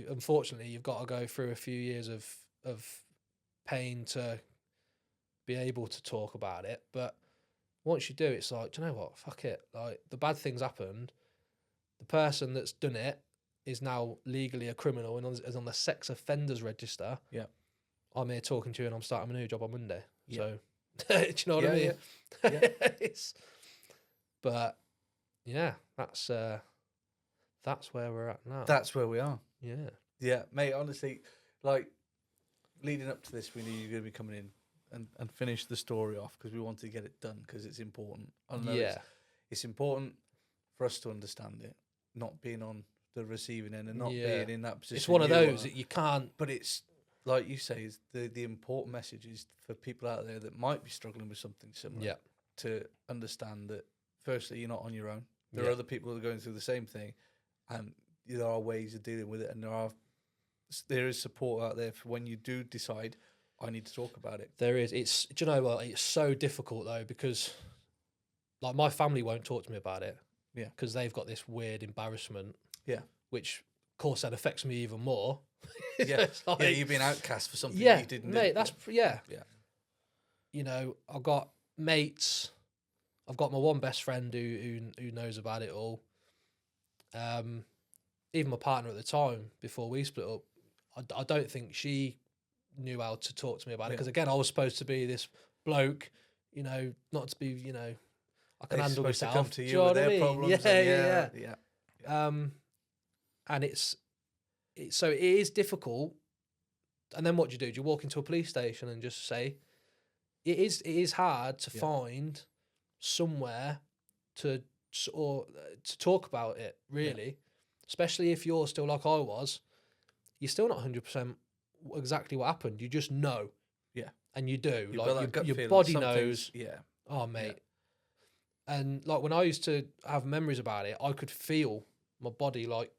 unfortunately, you've got to go through a few years of pain to be able to talk about it. But once you do, it's like, do you know what? Fuck it. Like, the bad things happened. The person that's done it is now legally a criminal and is on the sex offenders register. Yeah. I'm here talking to you, and I'm starting my new job on Monday. Yeah. So, do you know what I mean? Yeah. But yeah, that's where we're at now. That's where we are. Yeah. Yeah, mate. Honestly, like, leading up to this, we knew you were going to be coming in and finish the story off because we want to get it done because it's important. I know Yeah. it's important for us to understand it, not being on the receiving end and not being in that position. It's one of those that you can't. But it's like you say, is the important message is for people out there that might be struggling with something similar to understand that firstly you're not on your own. There are other people who are going through the same thing, and there are ways of dealing with it, and there is support out there for when you do decide I need to talk about it. There is. Do you know what? It's so difficult though because, like, my family won't talk to me about it. Yeah. Because they've got this weird embarrassment. Yeah. Which, of course, then affects me even more. Yeah. Like, you've been outcast for something that you didn't. Mate, that's yeah. Yeah. You know, I've got mates. I've got my one best friend who knows about it all. Even my partner at the time, before we split up, I don't think she knew how to talk to me about it because again, I was supposed to be this bloke, you know, not to be, you know, I can handle myself. To come to you with their problems. Yeah. And it's so it is difficult. And then what do? Do you walk into a police station and just say, it is hard to find somewhere to talk about it, really, especially if you're still like I was. You're still not 100% exactly what happened. You just know. Yeah. And you do. You've like your body knows. Yeah. Oh, mate. Yeah. And like when I used to have memories about it, I could feel my body like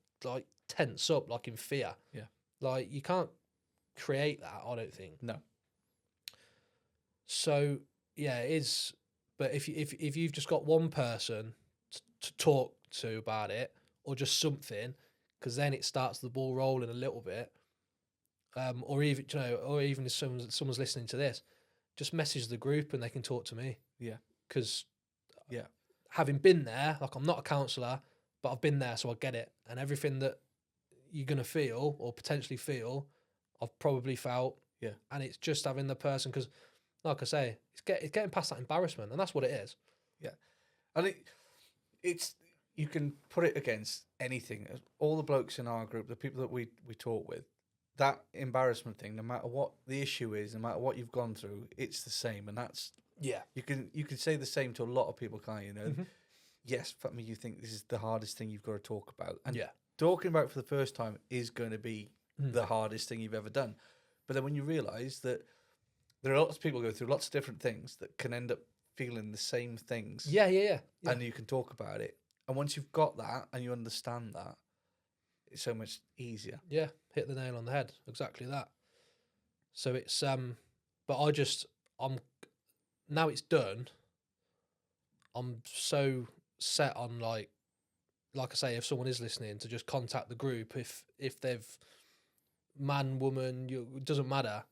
tense up, like in fear. Yeah. Like you can't create that, I don't think. No. So yeah, it is. But if you've just got one person to talk to about it, or just something, because then it starts the ball rolling a little bit. Or even if someone's listening to this, just message the group and they can talk to me. Yeah. Because having been there, like I'm not a counsellor, but I've been there, so I get it. And everything that you're gonna feel or potentially feel, I've probably felt. Yeah. And it's just having the person, because, like I say, it's getting past that embarrassment, and that's what it is. Yeah. And it's you can put it against anything. All the blokes in our group, the people that we talk with, that embarrassment thing, no matter what the issue is, no matter what you've gone through, it's the same. And that's you can say the same to a lot of people, can't you? You know, yes, for me, you think this is the hardest thing you've got to talk about, and talking about it for the first time is going to be the hardest thing you've ever done. But then when you realise that there are lots of people go through lots of different things that can end up feeling the same things, and you can talk about it. And once you've got that and you understand that, it's so much easier. Yeah, hit the nail on the head. Exactly that. So it's but I'm now it's done. I'm so set on like I say, if someone is listening, to just contact the group if they've man, woman, it doesn't matter,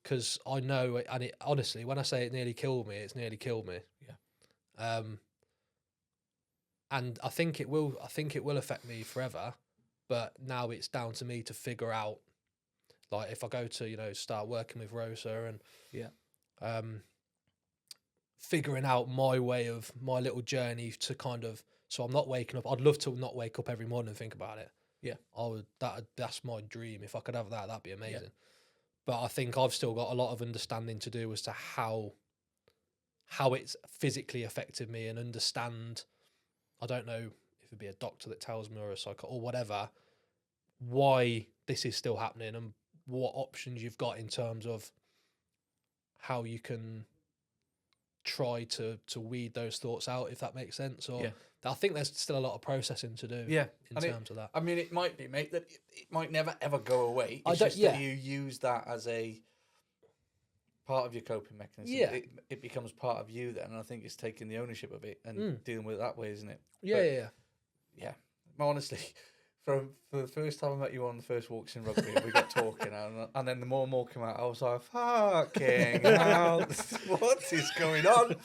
because I know, and it honestly, when I say it nearly killed me, it's nearly killed me. Yeah. And I think it will affect me forever, but now it's down to me to figure out, like, if I go to, start working with Rosa and figuring out my way of my little journey to kind of, so I'm not waking up. I'd love to not wake up every morning and think about it. Yeah. That's my dream. If I could have that, that'd be amazing. Yeah. But I think I've still got a lot of understanding to do as to how it's physically affected me, and understand, I don't know if it'd be a doctor that tells me or a psychologist or whatever, why this is still happening and what options you've got in terms of how you can try to weed those thoughts out, if that makes sense. Or I think there's still a lot of processing to do in terms of that. I mean, it might be, mate, that it might never ever go away. It's just that you use that as a part of your coping mechanism. Yeah. It becomes part of you then, and I think it's taking the ownership of it and dealing with it that way, isn't it? Yeah. Honestly, for the first time I met you on the first walks in rugby, we got talking, and then the more and more came out, I was like, fucking hell, what is going on?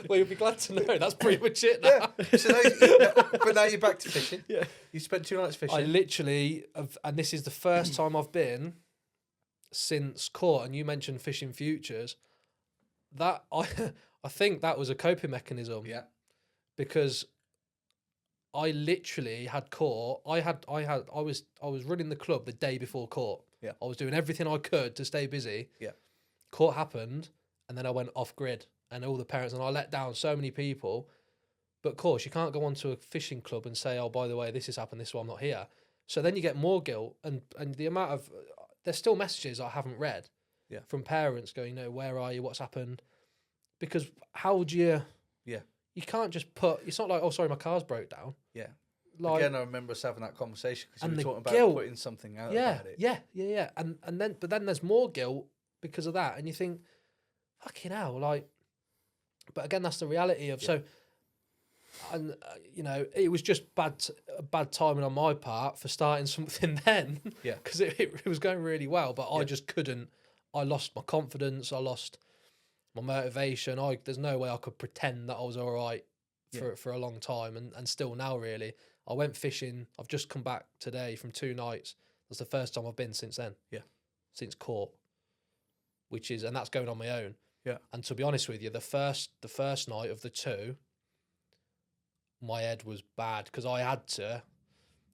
Well, you'll be glad to know that's pretty much it now. Yeah. So but now you're back to fishing. Yeah. You spent 2 nights fishing. I literally, and this is the first time I've been since court, and you mentioned fishing futures, that I think that was a coping mechanism. Yeah. Because I literally had court. I was running the club the day before court. Yeah. I was doing everything I could to stay busy. Yeah. court happened, and then I went off grid, and all the parents, and I let down so many people. But of course, you can't go onto a fishing club and say, oh, by the way, this has happened, this is why I'm not here. So then you get more guilt, and the amount of, there's still messages I haven't read from parents going, where are you, what's happened? Because how would you, you can't just put, it's not like, oh, sorry, my car's broke down. Yeah. Like, again, I remember us having that conversation because you were talking about guilt, putting something out about it. Yeah. And then, but then there's more guilt because of that. And you think, fucking hell, like, but again, that's the reality of, so, and it was just bad timing on my part for starting something then. Yeah. Because it was going really well, but I just couldn't. I lost my confidence. I lost my motivation. There's no way I could pretend that I was all right for a long time, and still now really. I went fishing. I've just come back today from 2 nights. That's the first time I've been since then. Yeah. Since court, and that's going on my own. Yeah. And to be honest with you, the first night of the 2, my head was bad because I had to,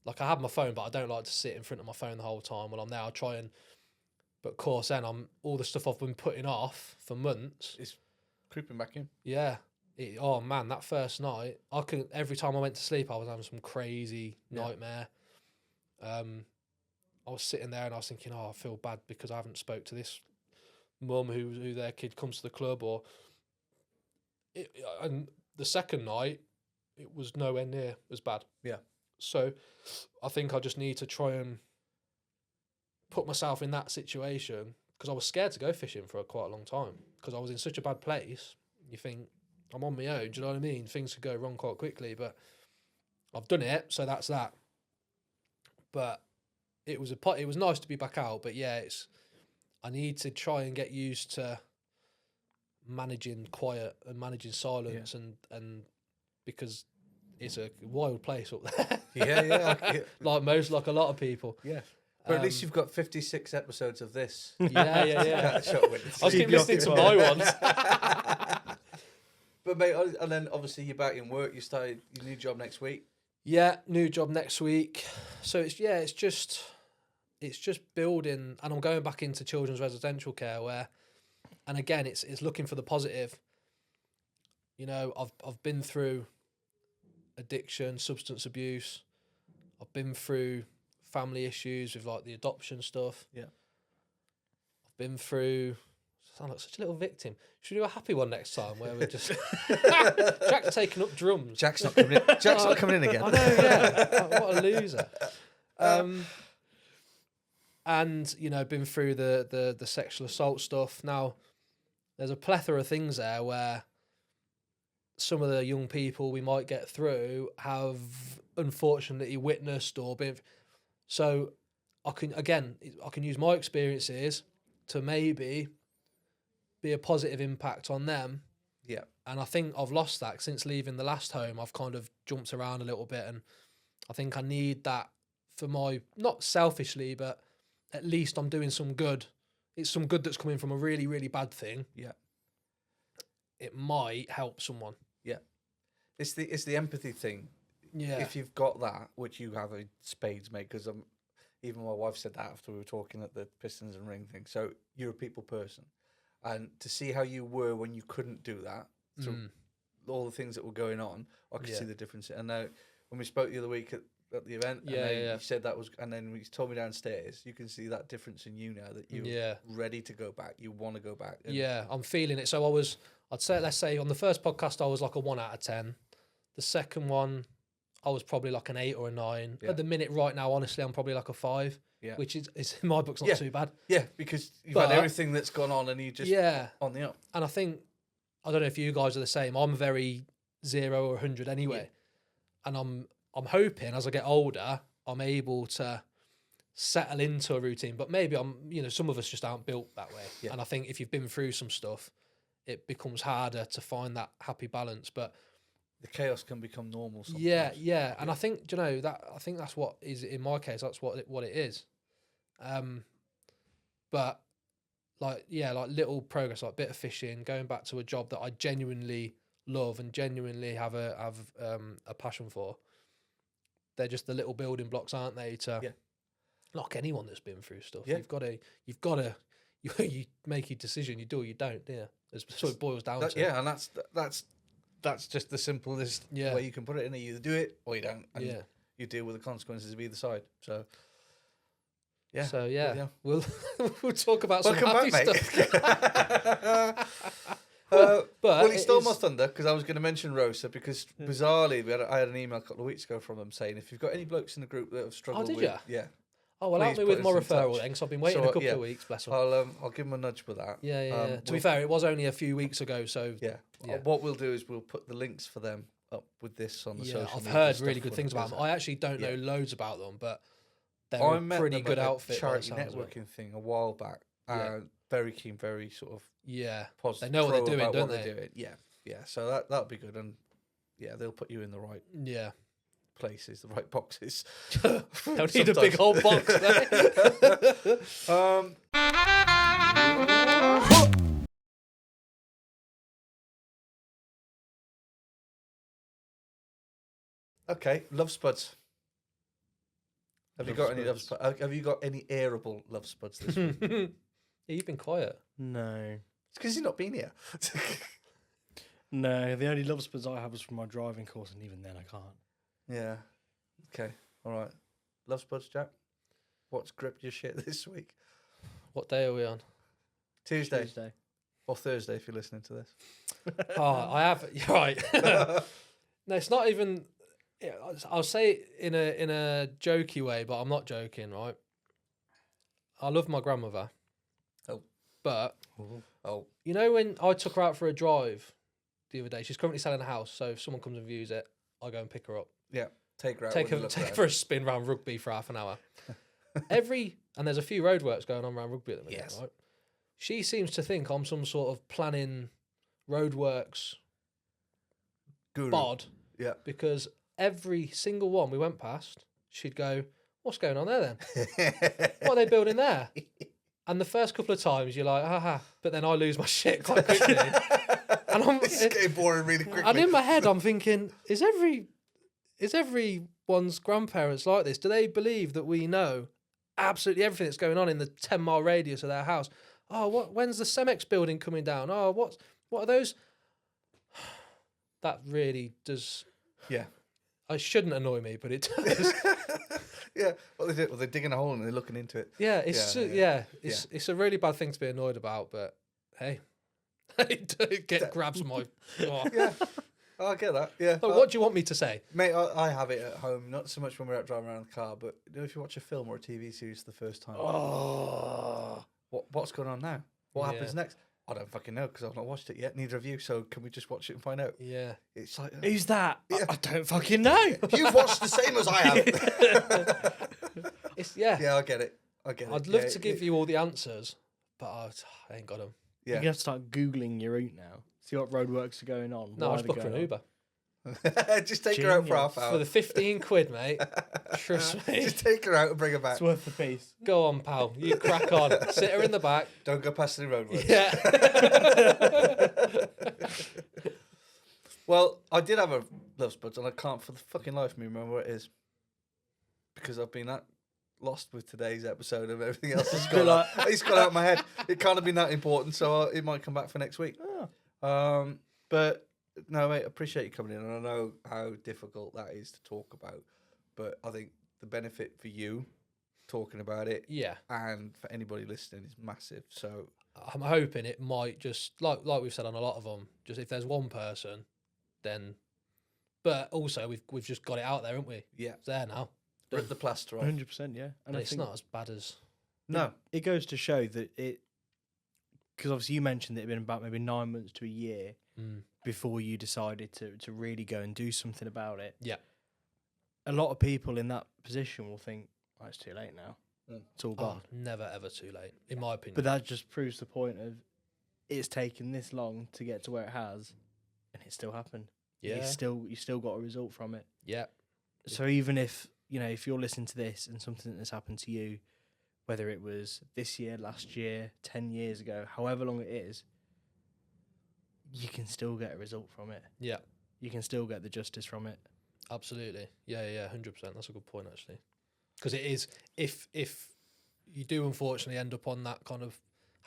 I had my phone, but I don't like to sit in front of my phone the whole time. When I'm there, I try and, but of course then all the stuff I've been putting off for months. It's creeping back in. Yeah. Oh man, that first night, every time I went to sleep, I was having some crazy nightmare. I was sitting there and I was thinking, I feel bad because I haven't spoke to this mum who their kid comes to the club, and the second night, it was nowhere near as bad. Yeah. So I think I just need to try and put myself in that situation because I was scared to go fishing for quite a long time because I was in such a bad place. You think, I'm on my own, do you know what I mean? Things could go wrong quite quickly, but I've done it, so that's that. But it was nice to be back out, but I need to try and get used to managing quiet and managing silence and because it's a wild place up there. Like a lot of people. Yeah. But at least you've got 56 episodes of this. Yeah. I'll keep listening to my ones. But mate, and then obviously you're back in work. You started your new job next week. Yeah, new job next week. So it's just building, and I'm going back into children's residential care where, and again, it's looking for the positive. I've been through addiction, substance abuse. I've been through family issues with the adoption stuff. Yeah. I've been through. I sound like such a little victim. Should we do a happy one next time where we're just Jack's taking up drums. Jack's not coming in. Jack's not coming in again. I know, yeah. What a loser. And been through the sexual assault stuff. Now, there's a plethora of things there where some of the young people we might get through have unfortunately witnessed or been. So I can use my experiences to maybe be a positive impact on them. Yeah. And I think I've lost that since leaving the last home. I've kind of jumped around a little bit, and I think I need that for not selfishly, but at least I'm doing some good. It's some good that's coming from a really, really bad thing. Yeah. It might help someone. Yeah. It's the empathy thing. Yeah. If you've got that, which you have a spades, mate, because even my wife said that after we were talking at the Pistons and Ring thing. So you're a people person. And to see how you were when you couldn't do that, so all the things that were going on, I could see the difference. And now, when we spoke the other week at the event, you said that was, and then when you told me downstairs, you can see that difference in you now that you're ready to go back. You want to go back. Yeah, I'm feeling it. So let's say on the first podcast, I was like a 1 out of 10. The second one, I was probably like an 8 or a 9. Yeah. At the minute right now, honestly, I'm probably like a 5. Yeah. Which is in my book's not too bad. Yeah, because you've had everything that's gone on and you just on the up. And I think, I don't know if you guys are the same, I'm very 0 or 100 anyway. Yeah. And I'm hoping as I get older, I'm able to settle into a routine. But maybe some of us just aren't built that way. Yeah. And I think if you've been through some stuff, it becomes harder to find that happy balance. But the chaos can become normal sometimes. Yeah. And I think, I think that's what is, in my case, that's what it is. But like little progress, like a bit of fishing, going back to a job that I genuinely love and genuinely have a passion for. They're just the little building blocks, aren't they? To like anyone that's been through stuff, you've got to you make your decision. You do or you don't. Yeah, that's what it boils down to. Yeah, and that's just the simplest way you can put it. In you either do it or you don't. And you deal with the consequences of either side. So. Yeah. So we'll talk about some happy stuff. Well, he stole my thunder because I was going to mention Rosa because bizarrely I had an email a couple of weeks ago from them saying if you've got any blokes in the group that have struggled with, Oh, well, help me with my referral then, because I've been waiting a couple of weeks. Bless them. I'll give him a nudge with that. Yeah. To be fair, it was only a few weeks ago, so what we'll do is we'll put the links for them up with this on the social. I've heard really good things about them. I actually don't know loads about them, but they're a pretty good outfit. Charity networking thing a while back. Very keen, very sort of positive. They know what they're doing, don't they? Yeah. So that'll be good, and they'll put you in the right places, the right boxes. Don't need a big old box. Okay, love spuds. Have you got any love spuds? Have you got any airable love spuds this week? Yeah, you've been quiet. No. It's because you've not been here. No, the only love spuds I have was from my driving course, and even then I can't. Yeah. Okay. All right. Love spuds, Jack. What's gripped your shit this week? What day are we on? Tuesday. Or Thursday if you're listening to this. I have. You're right. No, it's not even. I'll say it in a jokey way, but I'm not joking, right? I love my grandmother. Oh. But oh, you know when I took her out for a drive the other day, she's currently selling a house, so if someone comes and views it, I go and pick her up. Yeah. Take her out. Take her for a spin round Rugby for half an hour. And there's a few roadworks going on around Rugby at the minute, right? She seems to think I'm some sort of planning roadworks guru. Bod. Yeah. Because every single one we went past, she'd go, "What's going on there then? What are they building there?" And the first couple of times you're like, haha, but then I lose my shit quite quickly. And it's getting boring really quickly. And in my head I'm thinking, is everyone's grandparents like this? Do they believe that we know absolutely everything that's going on in the 10-mile radius of their house? Oh, when's the Cemex building coming down? Oh, what are those? That really does. Yeah. It shouldn't annoy me, but it does. Yeah. What they do? Well, they're digging a hole and they're looking into it. Yeah, it's a really bad thing to be annoyed about, but hey, it grabs my. Oh. Yeah. I get that. Yeah. So what do you want me to say, mate? I have it at home, not so much when we're out driving around the car, but if you watch a film or a TV series for the first time. Oh. What's going on now? What happens next? I don't fucking know because I've not watched it yet. Neither of you. So can we just watch it and find out? Yeah. It's like who's that? Yeah. I don't fucking know. You've watched the same as I have. Yeah, I get it. I'd love to give you all the answers, but I ain't got them. Yeah. You're gonna have to start googling your route now. See what roadworks are going on. No, I just booked an Uber. Just take her out for half hour. For the 15 quid, mate. Trust me. Just take her out and bring her back. It's worth the piece. Go on, pal. You crack on. Sit her in the back. Don't go past any roadworks. Yeah. Well, I did have a love spuds, and I can't for the fucking life of me remember what it is. Because I've been that lost with today's episode and everything else has gone out. It's gone out of my head. It can't have been that important, so it might come back for next week. Oh. But no, mate, I appreciate you coming in, and I know how difficult that is to talk about. But I think the benefit for you talking about it, and for anybody listening is massive. So I'm hoping it might just like we've said on a lot of them. Just if there's one person, then. But also we've just got it out there, haven't we? Yeah, it's there now. Rip the plaster off. 100%, yeah. And it's not as bad as. No, it goes to show that it. Because obviously you mentioned that it had been about maybe 9 months to a year before you decided to really go and do something about it. Yeah. A lot of people in that position will think, oh, it's too late now. It's all gone. Never, ever too late, in my opinion. But that just proves the point of it's taken this long to get to where it has, and it still happened. Yeah. You still got a result from it. Yeah. So even if, if you're listening to this and something that's happened to you, whether it was this year, last year, 10 years ago, however long it is, you can still get a result from it. Yeah. You can still get the justice from it. Absolutely. Yeah, 100%. That's a good point, actually. Because it is, if you do unfortunately end up on that kind of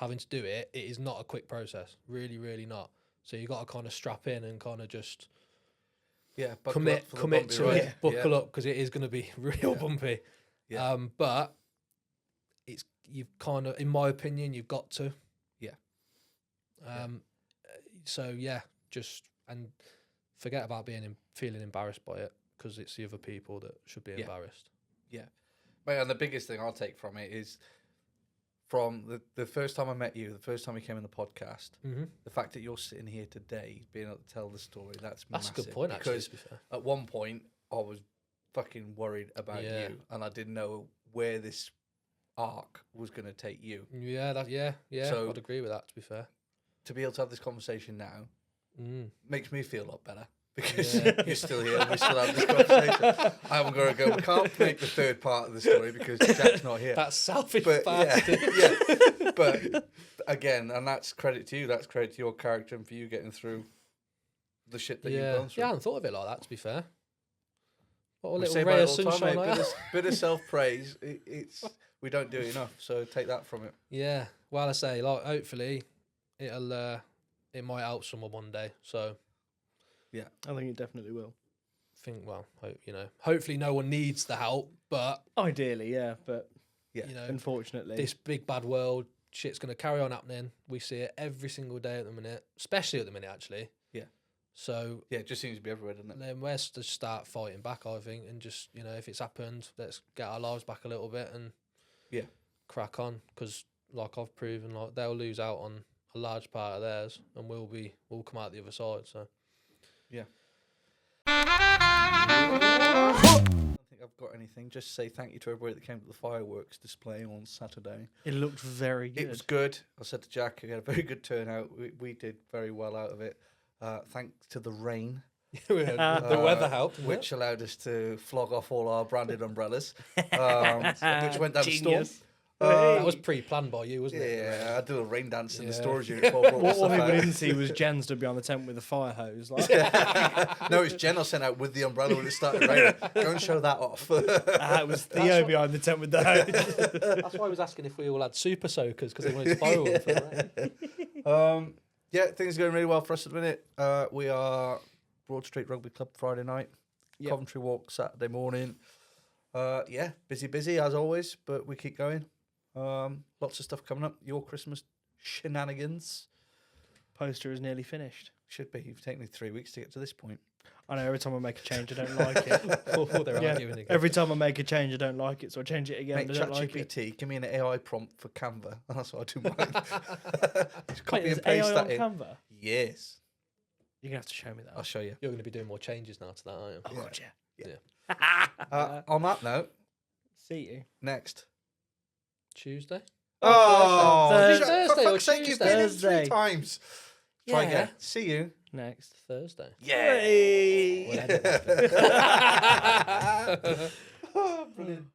having to do it, it is not a quick process. Really, really not. So you got to kind of strap in and kind of just commit to it, buckle up, because it is going to be real bumpy. Yeah. But you've kind of, in my opinion, you've got to. Yeah. So just and forget about feeling embarrassed by it, because it's the other people that should be embarrassed. Yeah. Mate, and the biggest thing I'll take from it is from the first time I met you, the first time we came in the podcast, the fact that you're sitting here today, being able to tell the story, that's massive. A good point, actually, to be fair. At one point, I was fucking worried about you, and I didn't know where this arc was going to take you. Yeah, so, I'd agree with that, to be fair. To be able to have this conversation now makes me feel a lot better. Because you're still here and we still have this conversation. I haven't got to go, we can't make the third part of the story because Jack's not here. That's selfish bastard. But again, and that's credit to you, that's credit to your character and for you getting through the shit that you've gone through. Yeah, I hadn't thought of it like that, to be fair. What a little ray of sunshine like that. Bit of self-praise, we don't do it enough, so take that from it. Yeah, well, I say, like, hopefully it might help someone one day, so... Yeah, I think it definitely will. Hopefully no one needs the help, but... Ideally, but, unfortunately. This big bad world, shit's going to carry on happening. We see it every single day at the minute, especially at the minute, actually. Yeah. So... Yeah, it just seems to be everywhere, doesn't it? Then we're to start fighting back, I think, and just, if it's happened, let's get our lives back a little bit and crack on, because, like I've proven, like they'll lose out on a large part of theirs, and we'll come out the other side, so... Yeah. I don't think I've got anything. Just say thank you to everybody that came to the fireworks display on Saturday. It looked very good. It was good. I said to Jack, we had a very good turnout. We did very well out of it. Thanks to the rain. The weather helped. Which allowed us to flog off all our branded umbrellas, which went down the storm. That was pre-planned by you, wasn't it? Yeah, I did a rain dance in the storage unit. What people didn't see was Jen stood behind the tent with a fire hose. Like. No, it's Jen I sent out with the umbrella when it started raining. Go and show that off. It was Theo behind the tent with the hose. That's why I was asking if we all had super soakers, because they wanted to borrow them for the rain. Things are going really well for us at the minute. We are Broad Street Rugby Club Friday night. Coventry Walk Saturday morning. Busy as always, but we keep going. Lots of stuff coming up. Your Christmas shenanigans. Poster is nearly finished. Should be. You've taken me 3 weeks to get to this point. I know, every time I make a change, I don't like it. They're arguing again. Every time I make a change, I don't like it, so I change it again. Make ChatGPT, give me an AI prompt for Canva, and that's what I do mine. Just copy and paste AI that on in. Canva? Yes. You're going to have to show me that. I'll show you. You're going to be doing more changes now to that, aren't you? Oh, God, yeah. On that note, see you next Tuesday. Thursday. For fuck's sake, you've been in 3 times. Try again. See you next Thursday. Yeah. Brilliant.